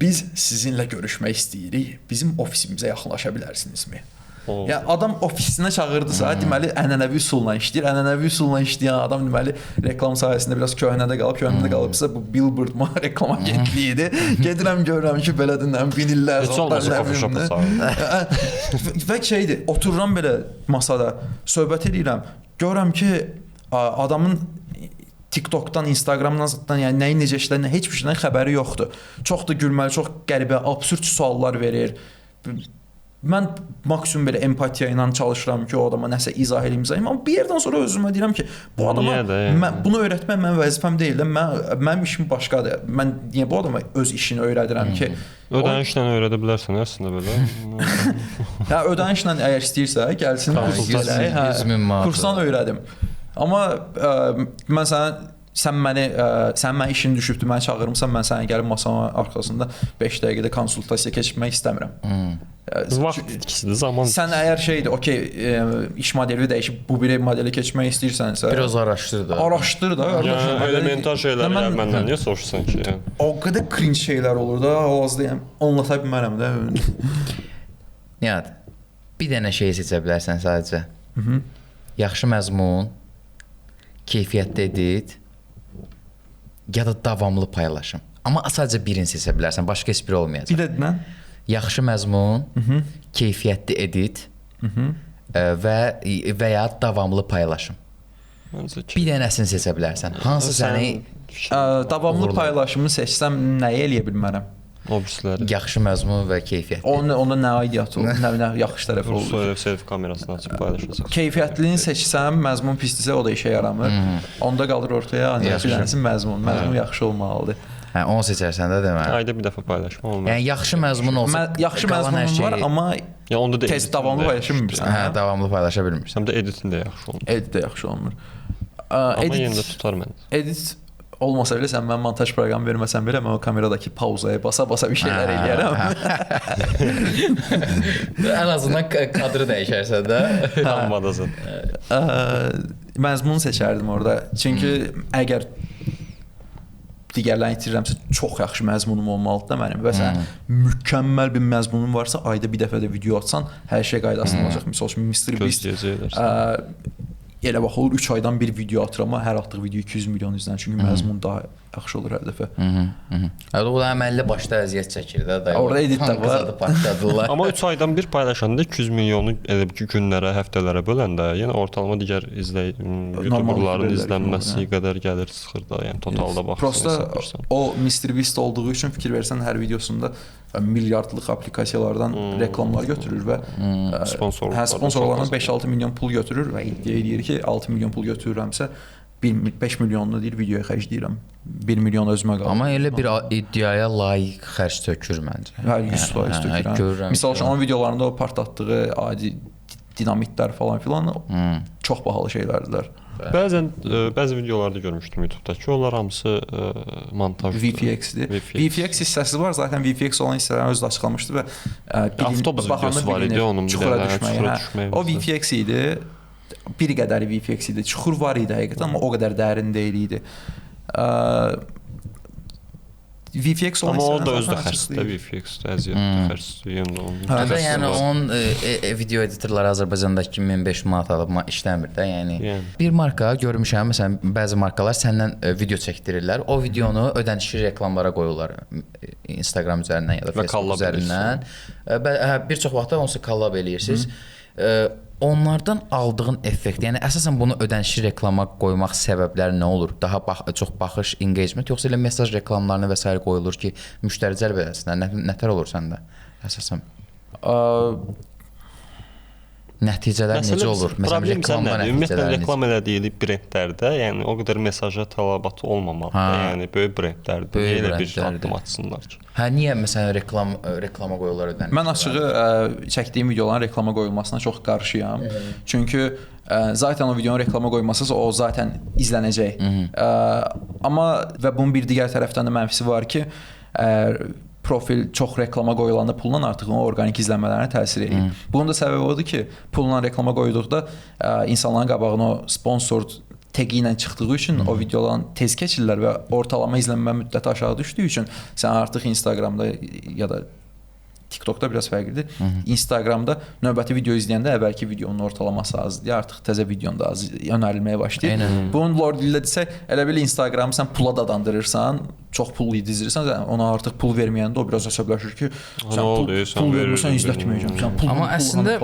biz sizinlə görüşmək istəyirik. Bizim ofisimizə yaxınlaşa bilərsinizmi? O. Yəni adam ofisinə çağırdısa, deməli ənənəvi üsulla işləyir. Ənənəvi üsulla işləyən adam deməli reklam sahəsində biraz köhnədə qalıbsa bu billboard reklam agentliyidir. Gedirəm görürəm ki, belədir, nə bilim, 1000 illər və şeydir, otururam belə masada, söhbət edirəm. Görürəm ki, adamın TikTokdan, Instagramdan, yəni nəyin necə işlədiyini heç bir şeydən xəbəri yoxdur. Çox da gülməli, çox qəribə, absurd suallar verir. Mən maksimum belə empatiya ilə çalışıram ki, o adama nəsə izah edeyim. Amma bir yerdən sonra özümə deyirəm ki, bu adama bunu öyrətmək mənim vəzifəm deyil. Mənim işim başqadır. Mən niyə bu adama öz işini öyrədirəm ki? Ödənişlə öyrədə bilərsən əslində belə. Hə, ödənişlə əgər istəyirsə, gəlsin kursdan öyrədim. Amma mən sən mənə işin düşübdür, məni çağırmısan, mən sənə gəlib masanın arxasında 5 dəqiqədə konsultasiya keçirmək istəmirəm. Vaxt itkisidir, zaman. Sən əgər şeydir, okey, iş modeli dəyişib bu bir modeli keçmək istəyirsənsə, biraz araşdır da. Araşdır da. Elementar şeylər məndən niyə soruşursan ki? O qədər cringe şeylər olur da, hal-hazırda anlata bilmərəm də. Nihat, bir dənə şey seçə bilərsən sadəcə. Yaxşı məzmun, keyfiyyətli edit, ya da davamlı paylaşım. Amma sadəcə birini seçə bilərsən, başqa heç biri olmayacaq. Bir də nə? Yaxşı məzmun, keyfiyyətli edit və ya davamlı paylaşım. Bir dənəsini seçə bilərsən. Hansı səni davamlı paylaşımı seçsəm nəyi eləyə bilmərəm? Obrisləri. Yaxşı məzmun və keyfiyyətli. Onda nə aidiyyatı olur, nə yaxşı tərəfi olur. Selfie kamerasını açıb paylaşacaq. Keyfiyyətlini seçsəm, məzmun pisdirsə o da işə yaramır. Onda qalır ortaya ancaq bir dənəsi məzmun. Məzmun yaxşı olmalıdır. Hə, onu seçərsən də deməli. Ayda bir dəfə paylaşma olmaz. Yəni yaxşı məzmun olsa, yaxşı məzmun var, amma ya onda da tez davamlı paylaşa bilmirsən. Hə, davamlı paylaşa bilmirsən. Həm də editin də yaxşı olmur. Edit də yaxşı olmur. Amma yenə də tutar məni. Edit olmasa belə sən mən montaj proqramı verməsən belə mən o kameradakı pauzaya basa-basa bir şeylər eləyərəm. Ən azından kadrı dəyişərsən də. Tamamadasan. Məzmunu seçərdim orada. Çünki əgər digərlərini itirirəmsə çox yaxşı məzmunum olmalıdır da mənim. Və sən mükəmməl bir məzmunun varsa ayda bir dəfə də video atsan hər şey qaydasında olacaq. Məsəl üçün Mr. Beast elə bax olur 3 aydan bir video atır amma hər atdığı video 200 milyon izlənir. Çünki məzmun daha yaxşı olur hər dəfə. O da əməlli başda əziyyət çəkir də. Orada edit də var. Amma 3 aydan bir paylaşanda 200 milyonu elə ki günlərə, həftələrə böləndə yenə ortalama digər YouTuberların izlənməsi qədər gəlir çıxır da. Yəni totalda baxırsan. Prosta o Mr. Beast olduğu üçün fikir versən hər videosunda milyardlıq aplikasiyalardan reklamlar götürür və sponsorlardan 5-6 milyon pul götürür və iddia edir ki 6 milyon pul götürürəmsə 5 milyonunu deyir videoya xərcləyirəm. 1 milyon özümə qalır. Amma elə bir iddiaya layiq xərc tökür məncə. Hə, 100% tökür. Məsəl üçün onun videolarında o partlatdığı adi dinamitlər falan filan çox bahalı şeylərdir. Bəzi videolarda görmüşdüm YouTube'da ki, onlar hamısı montajdır. VFX-dir. VFX hissəsi var, zaten VFX olan hissələr özü də açıqlamışdı və avtobus videosu var idi onun bir çuxura düşməyi. O VFX idi. Bir qədər VFX idi. Çuxur var idi həqiqətən, amma o qədər dərin deyil idi. VFX olan amma o da özü də xərcdir. VFX-də əziyyətli xərcdir. Yəni onun video editorları Azərbaycandakı 1500 manat alıb işləmir də. Yəni bir marka görmüşəm, məsələn, bəzi markalar səndən video çəkdirirlər. O videonu ödənişli reklamlara qoyurlar. Instagram üzərindən ya da Facebook üzərindən. Bir çox vaxtda onsuz kollab eləyirsiniz. Onlardan aldığın effekt, yəni əsasən bunu ödənişli reklama qoymaq səbəbləri nə olur? Daha çox baxış, engagement, yoxsa elə mesaj reklamlarına və s. qoyulur ki, müştəri cəlb edəsinlər? Nətər olur səndə əsasən? Nəticələr necə olur? Məsələn, reklamda nəticələr necə? Ümumiyyətlə, reklam elədiyi brendlərdə, yəni o qədər mesaja tələbatı olmamalıdır. Yəni, böyük brendlərdə elə bir addım atsınlar ki. Hə, niyə məsələn reklama qoyurlar ödənişlər? Mən açığı çəkdiyim videoların reklama qoyulmasına çox qarşıyam. Çünki zaten o videonun reklama qoymasız o zaten izlənəcək. Amma və bunun bir digər tərəfdən də mənfisi var ki, profil çox reklama qoyulanda pulla artıq o orqanik izlənmələrinə təsir edir. Bunun da səbəbi odur ki, pulla reklama qoyduqda insanların qabağına o sponsor təqi ilə çıxdığı üçün o videoların tez keçirlər və ortalama izlənmə müddəti aşağı düşdüyü üçün sən artıq Instagramda ya da TikTokda biraz fərqlidir. Instagramda növbəti video izləyəndə əvvəlki videonun ortalaması azdır. Artıq təzə videon da az yönəlməyə başlayır. Bunun lord dillə desək, elə bil Instagramı sən pula dadandırırsan, çox pullu izləyirsən, ona artıq pul verməyəndə o biraz əsəbləşir ki, sən pul vermirsən, izlətməyəcəm. Sən pul. Amma əslində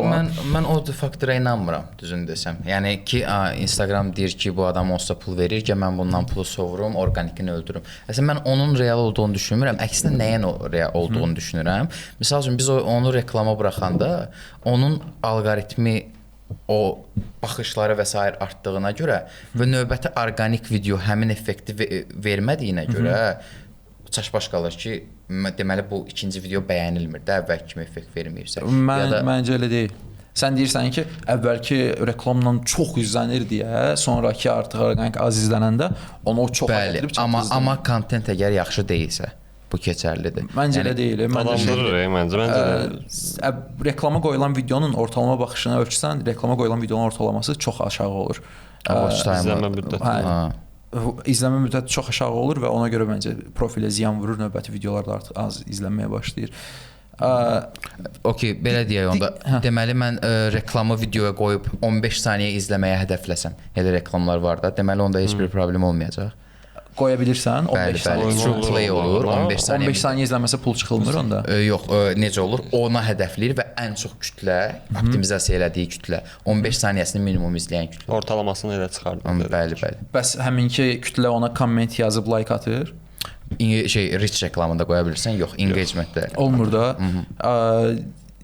mən o faktora inanmıram, düzünü desəm. Yəni ki, Instagram deyir ki, bu adam onsuz da pul verir ki, mən bundan pulu sovurum, organikini öldürürüm. Əslində mən onun real olduğunu düşünmürəm. Əksinə nəyin real olduğunu düşünürəm. Məsəl üçün biz onu reklama buraxanda onun alqoritmi o baxışları və s. artdığına görə və növbəti orqanik video həmin effekti vermədiyinə görə çaşbaş qalır ki, deməli bu ikinci video bəyənilmir də, əvvəl kimi effekt verməyirsə. Məncə elə deyil. Sən deyirsən ki, əvvəlki reklamla çox izlənir deyə, sonrakı artıq orqanik az izlənəndə onu o çox ədirib çatdırır. Amma kontent əgər yaxşı deyilsə, bu keçərlidir. Məncə elə deyil. Məncə reklama qoyulan videonun ortalama baxışına ölçsən, reklama qoyulan videonun ortalaması çox aşağı olur. İzlənmə müddəti. İzlənmə müddəti çox aşağı olur və ona görə məncə profilə ziyan vurur, növbəti videolarda artıq az izlənməyə başlayır. Okey, belə deyək onda. Deməli mən reklamı videoya qoyub 15 saniyə izləməyə hədəfləsəm, elə reklamlar var da, deməli onda heç bir problem olmayacaq. Qoya bilirsən 15 saniyə. True play olur, 15 saniyə. 15 saniyə izlənməsə pul çıxılmır onda. Yox, necə olur? Ona hədəfləyir və ən çox kütlə, optimizasiya elədiyi kütlə, 15 saniyəsini minimum izləyən kütlə. Ortalamasını elə çıxardır. Bəli. Bəs həminki kütlə ona komment yazıb like atır? Reach reklamında qoya bilirsən? Yox, engagementdə. Olmur da.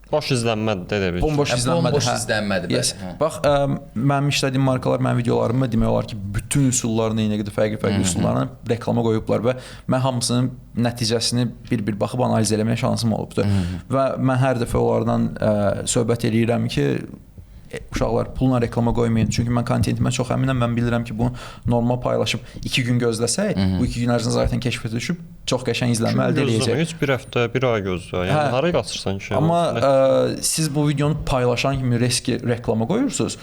Boş izlənmədir də. Bomboş izlənmədir. Yes. Bax, mənim işlədiyim markalar mənim videolarımı demək olar ki, bütün üsullarını, eyni qədər fərqli üsullarını reklama qoyublar və mən hamısının nəticəsini bir-bir baxıb analiz eləməyə şansım olubdu. Və mən hər dəfə onlardan söhbət eləyirəm ki, uşaqlar pulla reklama qoymayın. Çünki mən kontentimə çox əminəm. Mən bilirəm ki, bunu normal paylaşıb 2 gün gözləsək, bu 2 gün ərzində zaten kəşfə düşüb çox qəşəng izlənmə əldə edəcək. Heç bir həftə, bir ay gözlə. Yəni hara qaçırsan ki? Amma siz bu videonu paylaşan kimi reklama qoyursunuz.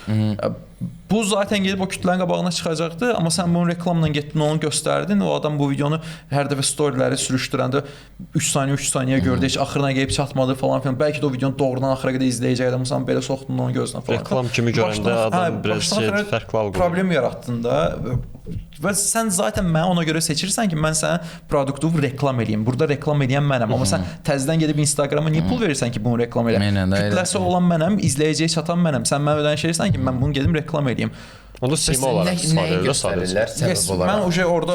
Bu zaten gedib o kütlənin qabağına çıxacaqdı, amma sən bunu reklamla getdin, onu göstərdin. O adam bu videonu hər dəfə storyləri sürüşdürəndə 3 saniyə gördü, heç axırına gəlib çatmadı falan filan. Bəlkə də o videonu doğrudan axıra qədər izləyəcək adam, sən belə soxdun onun gözünə falan. Reklam kimi görəndə adam biraz fərqli algı. Problem yaratdın da. Və sən zaten mənə ona görə seçirsən ki, mən sənə produktu reklam eləyim. Burada reklam eləyən mənəm. Amma sən təzədən gedib Instagrama niyə pul verirsən ki, bunu reklam elə? Kütləsi olan mənəm, izləyiciyə çatan mənəm. Sən mənə ödəniş edirsən ki, mən bunu gedim reklam eləyim. Onda sima olaraq istifadə göstərirlər səbəb olaraq. Mən orada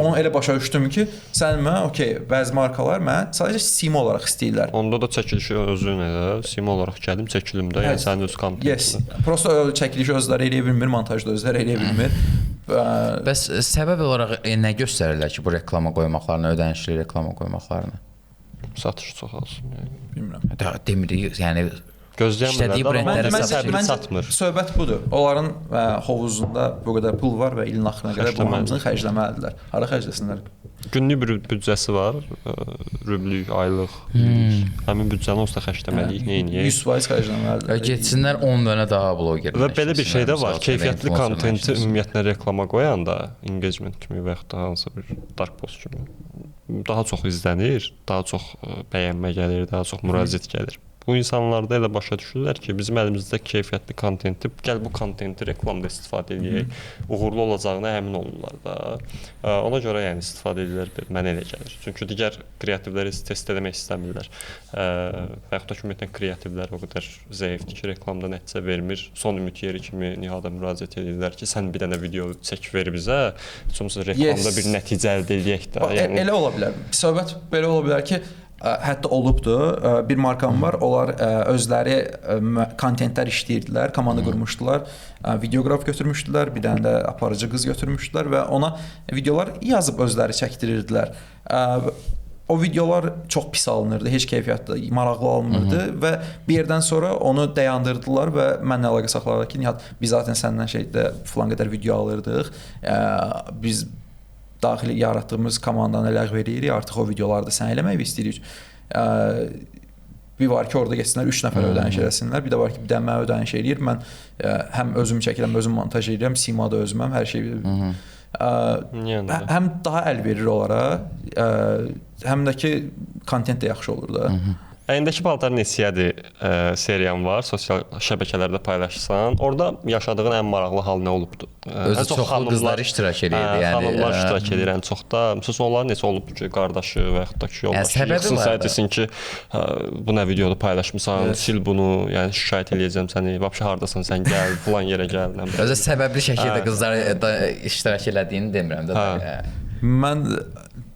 onu elə başa düşdüm ki, sən mənə bəzi markalar mənə sadəcə sima olaraq istəyirlər. Onda da çəkilişi özün elə, sima olaraq gəldim, çəkilim də, yəni sənin öz kontentin. Yes. Prosta çəkilişi özləri eləyə bilmir, montajda özləri eləyə bilmir. Bəs səbəb olaraq nə göstərirlər ki, bu reklama qoymaqlarını, ödənişli reklama qoymaqlarını? Satış çoxalsın. Bilmirəm. Demirik, yəni gözləyirlər. Məncə satmır. Söhbət budur. Onların hovuzunda bu qədər pul var və ilin axırına qədər bu hamısını xərcləməlidirlər. Hara xərcləsinlər? Günlük bir büdcəsi var, rublük, aylıq. Həmin büdcəni onsuz da xərcləməliyik, nəyə? 100% xərcləməlidirlər. Getsinlər 10 dənə daha bloger. Və belə bir şey də var. Keyfiyyətli kontenti ümumiyyətlə reklama qoyanda, engagement kimi və yaxud da hansısa bir dark post kimi daha çox izlənir, daha çox bəyənmə gəlir, daha çox müraciət gəlir. Bu insanlarda elə başa düşürlər ki, bizim əlimizdə keyfiyyətli kontenti, gəl bu kontenti reklamda istifadə edək, uğurlu olacağına əmin olurlar da. Ona görə yəni istifadə edirlər, mənə elə gəlir. Çünki digər kreativləri test eləmək istəmirlər. Və yaxud da ki, ümumiyyətlə kreativlər o qədər zəifdir ki, reklamda nəticə vermir. Son ümid yeri kimi Nihada müraciət edirlər ki, sən bir dənə video çək ver bizə, sonra reklamda bir nəticə əldə edək də. Elə ola bilər. Söhbət belə ola bilər ki, hətta olubdur. Bir markam var. Onlar özləri kontentlər işləyirdilər, komanda qurmuşdular, videoqraf götürmüşdülər, bir dənə də aparıcı qız götürmüşdülər və ona videolar yazıb özləri çəkdirirdilər. O videolar çox pis alınırdı, heç keyfiyyətli, maraqlı alınmırdı və bir yerdən sonra onu dayandırdılar və mənlə əlaqə saxladılar ki, Nihat, biz zaten səndən filan qədər video alırdıq. Biz daxili yaratdığımız komandanı ləğv edirik, artıq o videolarda sən eləmək istəyirik. Bir var ki orada getsinlər 3 nəfər ödəniş eləsinlər. Bir də var ki, bir də mən ödəniş eləyir. Mən həm özüm çəkirəm, özüm montaj edirəm, simada özüməm, hər şey. Həm daha əl verir onlara, həm də ki, kontent də yaxşı olur da. Əynindəki paltar neçəyədir seriyan var, sosial şəbəkələrdə paylaşırsan. Orada yaşadığın ən maraqlı hal nə olubdu? Özü çoxlu qızlar iştirak edirdi, yəni. Xanımlar iştirak edir ən çox da. Məsələn, onların neçə olubdu ki, qardaşı və yaxud da ki, yoldaşı yıxsın sənə desin ki, bu nə videoda paylaşmısan, sil bunu, yəni şikayət eləyəcəm səni, vəbşə hardasan sən, gəl, falan yerə gəl. Özü səbəbli şəkildə qızlar iştirak elədiyini demirəm də. Mən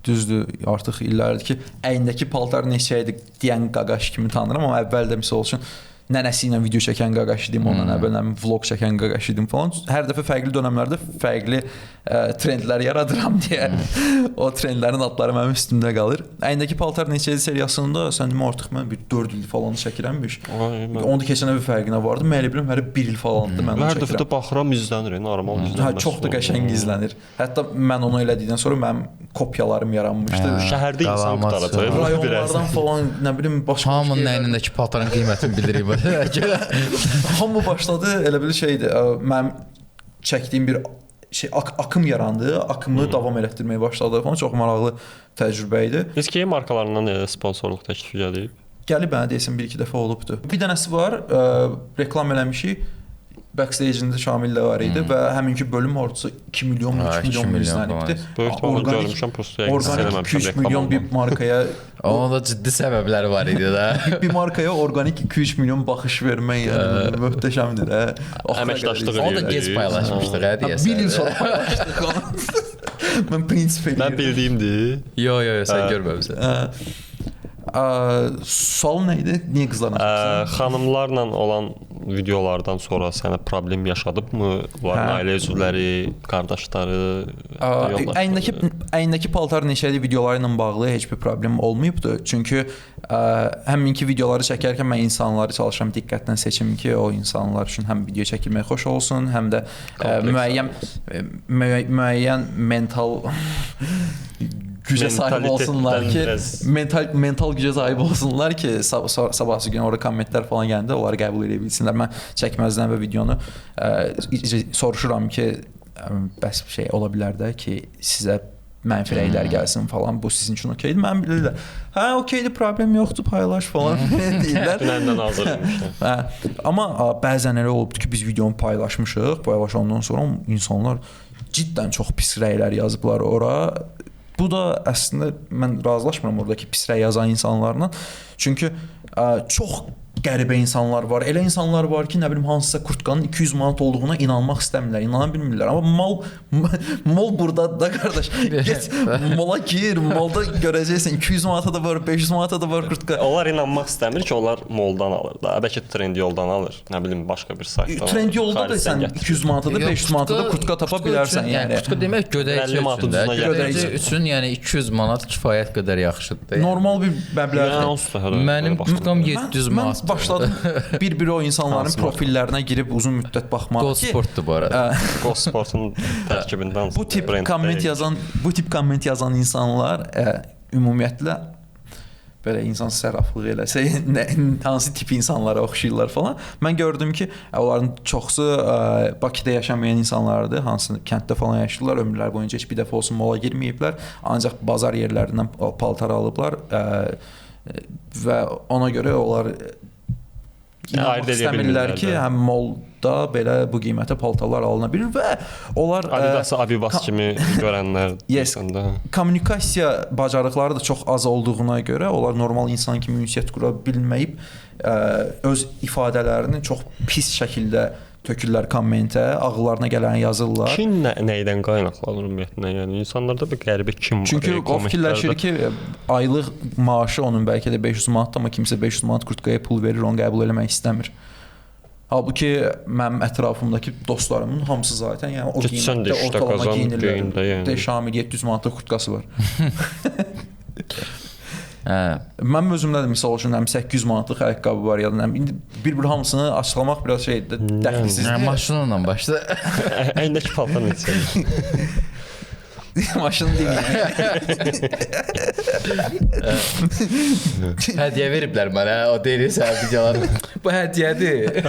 düzdür, artıq illərdir ki, əynindəki paltar neçə idi deyən qaqaş kimi tanırım, amma əvvəldə misal üçün nənəsi ilə video çəkən qaqaş idim, ondan əvvəl vlog çəkən qaqaş idim falan. Hər dəfə fərqli dönəmlərdə fərqli trendlər yaradıram deyə o trendlərin adları mənim üstümdə qalır. Əynindəki paltar neçə idi seriyasında sən demə artıq mən bir 4 il falan çəkirəmmiş. Onu da keçən bir fərqinə vardı. Mən elə bilirəm hər 1 il falandır mən onu çəkirəm. Hər dəfə də baxıram izlənir, normal izlənir. Çox da qəşəng izlənir. Hətta mən onu elədikdən sonra mənim kopyalarım yaranmışdı. Şəhərdə insan qutaracaq. Rayonlardan falan nə bilim başqa hamının əynindəki paltarın qiymətini bildirir. Hamı başladı elə bir şeydir. Mənim çəkdiyim bir akım yarandı. Akımı davam elətdirməyə başladı falan. Çox maraqlı təcrübə idi. Riski markalarından sponsorluq təklifi gəlib. Gəlib mənə deyəsən 1-2 dəfə olubdu. Bir dənəsi var, reklam eləmişik. Backstage-ində Şamil də var idi və həminki bölüm ortası 2 milyon, 3 milyon izlənibdi. Organik 2-3 milyon bir markaya onun da ciddi səbəbləri var idi də. Bir markaya organik 2-3 milyon baxış vermək yəni möhtəşəmdir də. Əməkdaşlıq edir. Onu da gec paylaşmışdıq hə deyəsən. Bir il sonra paylaşdıq onu. Mən prinsip edirəm. Mən bildiyimdir. Yo, sən görməmisən. Sual nə idi? Niyə qızlarla çalışırsan? Xanımlarla olan videolardan sonra sənə problem yaşadıbmı? Onların ailə üzvləri, qardaşları, yoldaşları? Əynindəki paltar neçəli videoları ilə bağlı heç bir problem olmayıbdı. Çünki həminki videoları çəkərkən mən insanları çalışıram diqqətlə seçim ki, o insanlar üçün həm video çəkilmək xoş olsun, həm də müəyyən mental gücə sahib olsunlar ki, mental gücə sahib olsunlar ki, sabahsı gün orada kommentlər falan gələndə onları qəbul edə bilsinlər. Mən çəkməzdən və videonu soruşuram ki, bəs bir şey ola bilər də ki, sizə mənfi rəylər gəlsin falan, bu sizin üçün okeydir. Mən bilirlər, hə okeydir, problem yoxdur, paylaş falan deyirlər. Dünəndən hazırlamışam. Amma bəzən elə olubdu ki, biz videonu paylaşmışıq, paylaşandan sonra insanlar ciddən çox pis rəylər yazıblar ora. Bu da əslində mən razılaşmıram oradakı pis rəy yazan insanlarla. Çünki çox qəribə insanlar var. Elə insanlar var ki, nə bilim hansısa kurtkanın 200 manat olduğuna inanmaq istəmirlər, inana bilmirlər. Amma mal burada da qardaş. Get mola gir, malda görəcəksən 200 manata da var, 500 manata da var kurtka. Onlar inanmaq istəmir ki, onlar moldan alır da. Bəlkə trend yoldan alır. Nə bilim başqa bir saytdan. Trend yolda da sən 200 manata da 500 manata da kurtka tapa bilərsən yəni. Kurtka demək gödəkçi üçün də. Gödəkçi üçün yəni 200 manat kifayət qədər yaxşıdır. Normal bir məbləğdir. Mənim kurtkam 700 manat. Başladım bir o insanların profillərinə girib uzun müddət baxmağa. Gosportdur bu arada. Gosportun tərkibindən bu tip komment yazan insanlar ümumiyyətlə belə insan sərraflığı eləsə hansı tip insanlara oxşayırlar falan. Mən gördüm ki, onların çoxusu Bakıda yaşamayan insanlardır. Hansı kənddə falan yaşayırlar, ömürlər boyunca heç bir dəfə olsun mola girməyiblər. Ancaq bazar yerlərindən paltar alıblar və ona görə onlar inanmaq istəmirlər ki, həm molda belə bu qiymətə paltarlar alına bilir və onlar Adidas kimi görənlər desəndə kommunikasiya bacarıqları da çox az olduğuna görə onlar normal insan kimi ünsiyyət qura bilməyib öz ifadələrini çox pis şəkildə tökürlər kommentə, ağıllarına gələni yazırlar. Kin nədən qaynaqlanır ümumiyyətlə? Yəni insanlarda bir qəribə kim var? Çünki o fikirləşir ki, aylıq maaşı onun bəlkə də 500 manatdır, amma kimsə 500 manat kurtkaya pul verir, onu qəbul eləmək istəmir. Halbuki mənim ətrafımdakı dostlarımın hamısı zaten yəni o qiymətdə ortalama geyinirlər. Şamil 700 manatlıq kurtkası var. Mən özümdə də misal üçün 800 manatlıq ayaqqabı var yadıma. İndi bir hamısını açıqlamaq biraz şeydir, dəxilsizdir. Maşınla başla. Əynindəki paltar neçə? Maşını dinləyir. Hədiyyə veriblər mənə, o deyir sən videoları. Bu hədiyyədir.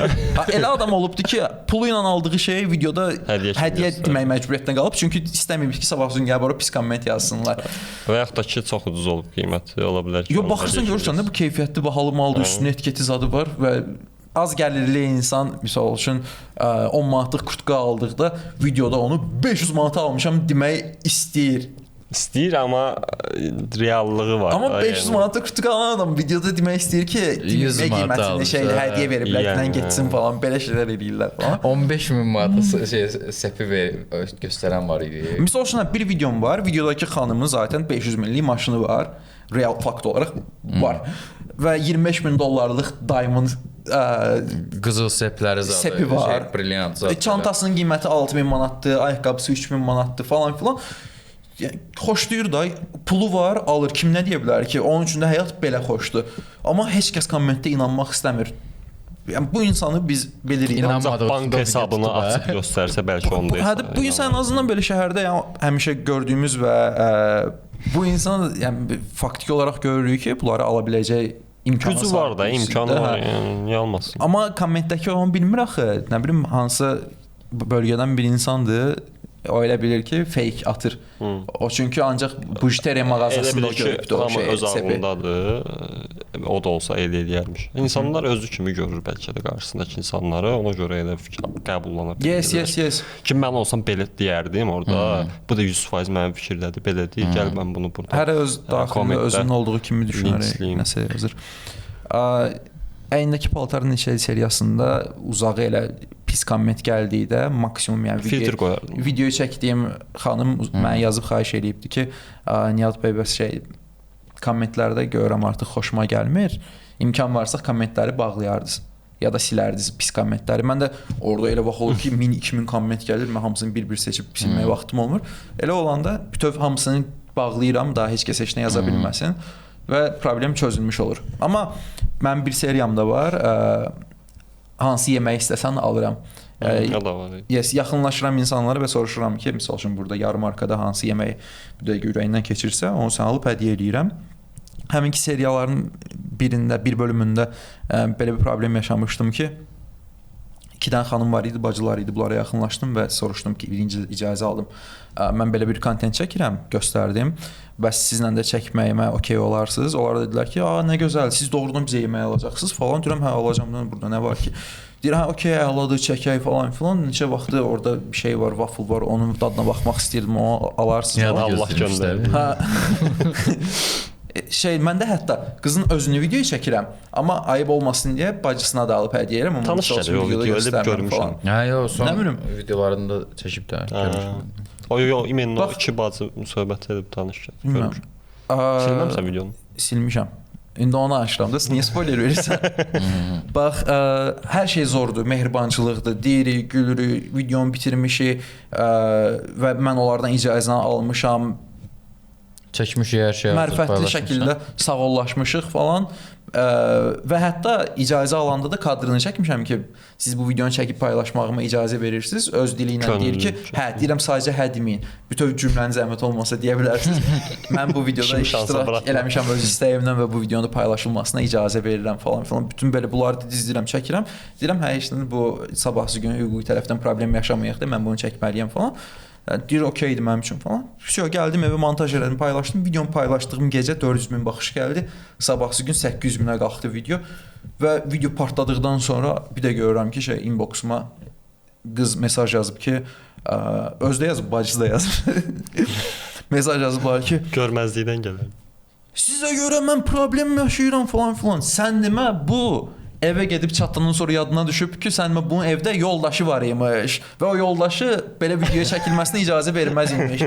Elə adam olubdu ki, pulu ilə aldığı şeyi videoda hədiyyə demək məcburiyyətinə qalıb. Çünki istəmir ki, sabah gün gəlib ora pis komment yazsınlar. Və yaxud da ki, çox ucuz olub qiyməti ola bilər ki. Yo, baxırsan görürsən də bu keyfiyyətli, bahalı maldır, üstünə etiketi zadı var və az gəlirli insan misal üçün 10 manatlıq kurtka aldıqda videoda onu 500 manata almışam demək istəyir, amma reallığı var. Amma 500 manata kurtka alan adam videoda demək istəyir ki, 100 nə manata qiymətini almış, hədiyyə veriblər, yəni. filan getsin falan, belə şeylər eləyirlər falan. 15.000 manata səpi göstərən var idi. Misal üçün bir videom var, videodakı xanımın zaten 500 minlik maşını var, real fakt olaraq var. Və 25 min dollarlıq diamond qızıl səpləri zadı, səpi var. Brilliant zadı. Çantasının qiyməti 6000 manatdır, ayaqqabısı 3000 manatdır falan filan. Yəni xoşlayır da, pulu var, alır. Kim nə deyə bilər ki, onun üçün də həyat belə xoşdur. Amma heç kəs kommentdə inanmaq istəmir. Yəni bu insanı biz bilirik. Ancaq bank hesabını açıb göstərsə bəlkə onu da. Hə, bu insan ən azından belə şəhərdə yəni həmişə gördüyümüz və bu insan yəni faktiki olaraq görürük ki, bunları ala biləcək imkanı gücü var da, imkanı var, yəni niyə almasın? Amma kommentdəki onu bilmir axı. Nə bilim hansı bölgədən bir insandır. O elə bilir ki, fake atır. O çünki ancaq Bujtere mağazasında görübdü o şey. Öz ağlındadır. O da olsa elə eləyərmiş. İnsanlar özü kimi görür bəlkə də qarşısındakı insanları, ona görə elə fikir qəbullana bilər. Yes. Ki mən olsam belə deyərdim orada. Bu da 100% mənim fikirdədir. Belə deyil, gəl mən bunu burada. Hər öz daxilində özünün olduğu kimi düşünərək nəsə yazır. Əynindəki paltarın neçə seriyasında uzağı elə pis komment gəldikdə maksimum yəni filtr qoyardım. Videoyu çəkdiyim xanım mənə yazıb xahiş eləyibdi ki, Nihat bəy bəs kommentlərdə görürəm artıq xoşuma gəlmir. İmkan varsa kommentləri bağlayardınız ya da silərdiniz pis kommentləri. Mən də orada elə vaxt olur ki, 1000-2000 komment gəlir, mən hamısını bir-bir seçib silməyə vaxtım olmur. Elə olanda bütöv hamısını bağlayıram, daha heç kəs heç nə yaza bilməsin və problem çözülmüş olur. Amma mənim bir seriyamda var, hansı yemək istəsən alıram. Yes, yaxınlaşıram insanlara və soruşuram ki, misal üçün burada yarım arkada hansı yeməyi bir dəqiqə ürəyindən keçirsə, onu sən alıb hədiyyə eləyirəm. Həminki seriyaların birində, bir bölümündə belə bir problem yaşamışdım ki, 2 dənə xanım var idi, bacılar idi, bunlara yaxınlaşdım və soruşdum ki, birinci icazə aldım. Mən belə bir kontent çəkirəm, göstərdim. Bəs sizlə də çəkməyimə okey olarsınız. Onlar dedilər ki, nə gözəl, siz doğrudan bizə yemək alacaqsınız falan. Deyirəm, hə alacağam, burada nə var ki? Deyirəm, hə okey, əladır, çəkək falan filan. Neçə vaxtı orada bir şey var, waffle var, onun dadına baxmaq istəyirdim, onu alarsınız. Ya Allah göndərdi. Mən də hətta qızın özünü videoyu çəkirəm, amma ayıb olmasın deyə bacısına da alıb hədiyyə edirəm. Tanış gəlir o videoyu görmüşəm. Son videolarında çəkib də görmüşəm. İmенно iki bacı söhbət edib tanış gəlir. Silməmsən videonu? Silmişəm. İndi onu açıram da, niyə spoiler verirsən? Bax, hər şey zordur, mehribançılıqdır, deyirik, gülürük, videonu bitirmişik və mən onlardan icazəni almışam. Çəkmişik hər şey. Mərifətli şəkildə sağollaşmışıq falan. Və hətta icazə alanda da kadrını çəkmişəm ki, siz bu videonu çəkib paylaşmağıma icazə verirsiniz. Öz dili ilə deyir ki, hə, deyirəm sadəcə hə deməyin. Bütöv cümləniz zəhmət olmasa deyə bilərsiniz. Mən bu videoda iştirak eləmişəm öz istəyimlə və bu videonun paylaşılmasına icazə verirəm falan filan. Bütün belə bunları dizdirəm, çəkirəm. Deyirəm, hə, işte bu sabahsı gün hüquqi tərəfdən problem yaşamayaq da, mən bunu çəkməliyəm falan. Deyir, okeydir mənim üçün falan. Gəldim evə montaj elədim, paylaşdım. Videonu paylaşdığım gecə 400 min baxış gəldi. Sabahsı gün 800 minə qalxdı video. Və video partladıqdan sonra bir də görürəm ki, inboxuma qız mesaj yazıb ki, özdə yazıb, bacısı da yazıb. Mesaj yazıblar ki, görməzlikdən gəlir. Sizə görə mən problem yaşayıram falan filan. Sən demə bu evə gedib çatdandan sonra yadına düşüb ki, sənin bunun evdə yoldaşı var imiş və o yoldaşı belə videoya çəkilməsinə icazə verməz imiş.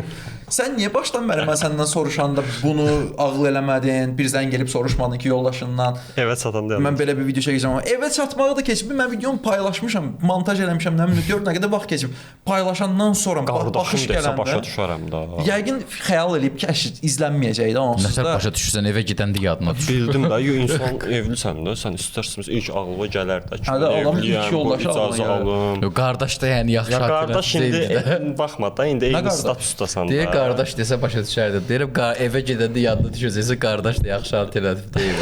Sən niyə başdan bəri mən səndən soruşanda bunu ağıl eləmədin, bir zəng gəlib soruşmadın ki, yoldaşından? Evə çatanda mən belə bir video çəkəcəm. Evə çatmağı da keçib, mən videonu paylaşmışam, montaj eləmişəm, nə bilim, gör nə qədər vaxt keçib. Paylaşandan sonra baxış gələndə başa düşərəm də. Yəqin xəyal eləyib ki, izlənməyəcək də onsuz da. Nəsə başa düşürsən, evə gedəndə yadına düşür. Bildim də, insan evlisən də, sən istərsiniz ilk ağlıma gələr də ki, adamın ilk yoldaşı alım. Qardaş da yəni yaxşı. Ya qardaş indi baxma da, indi eyni statusdasan da. qardaş desə başa düşərdim. Deyirəm evə gedəndə yadına düşəcəksə qardaş da yaxşı alternativ deyil.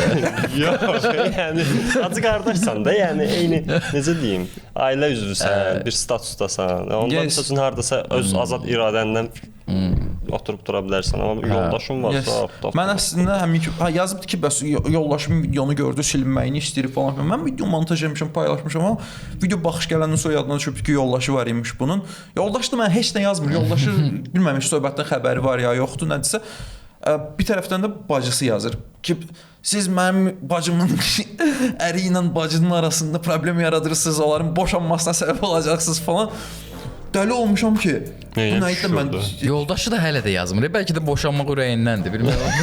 Yox, yəni acı qardaşsan da, yəni eyni necə deyim, ailə üzvüsən, bir statusdasan. Ondan üçün hardasa öz azad iradəndən oturub dura bilərsən, amma yoldaşın varsa, mən əslində həmin yazıbdı ki, bəs yoldaşım videonu gördü, silinməyini istəyir falan filan. Mən video montaj etmişəm, paylaşmışam, amma video baxış gələndən sonra yadına düşübdü ki, yoldaşı var imiş bunun. Yoldaş da mən heç nə yazmır. Yoldaşı bilməm heç söhbətdən xəbəri var ya yoxdur, nədirsə. Bir tərəfdən də bacısı yazır ki, siz mənim bacımın əri ilə bacının arasında problem yaradırsınız, onların boşanmasına səbəb olacaqsınız falan. Dəli olmuşam ki, bu nə idi mən... Yoldaşı da hələ də yazmır. Bəlkə də boşanmaq ürəyindəndir, bilmirəm.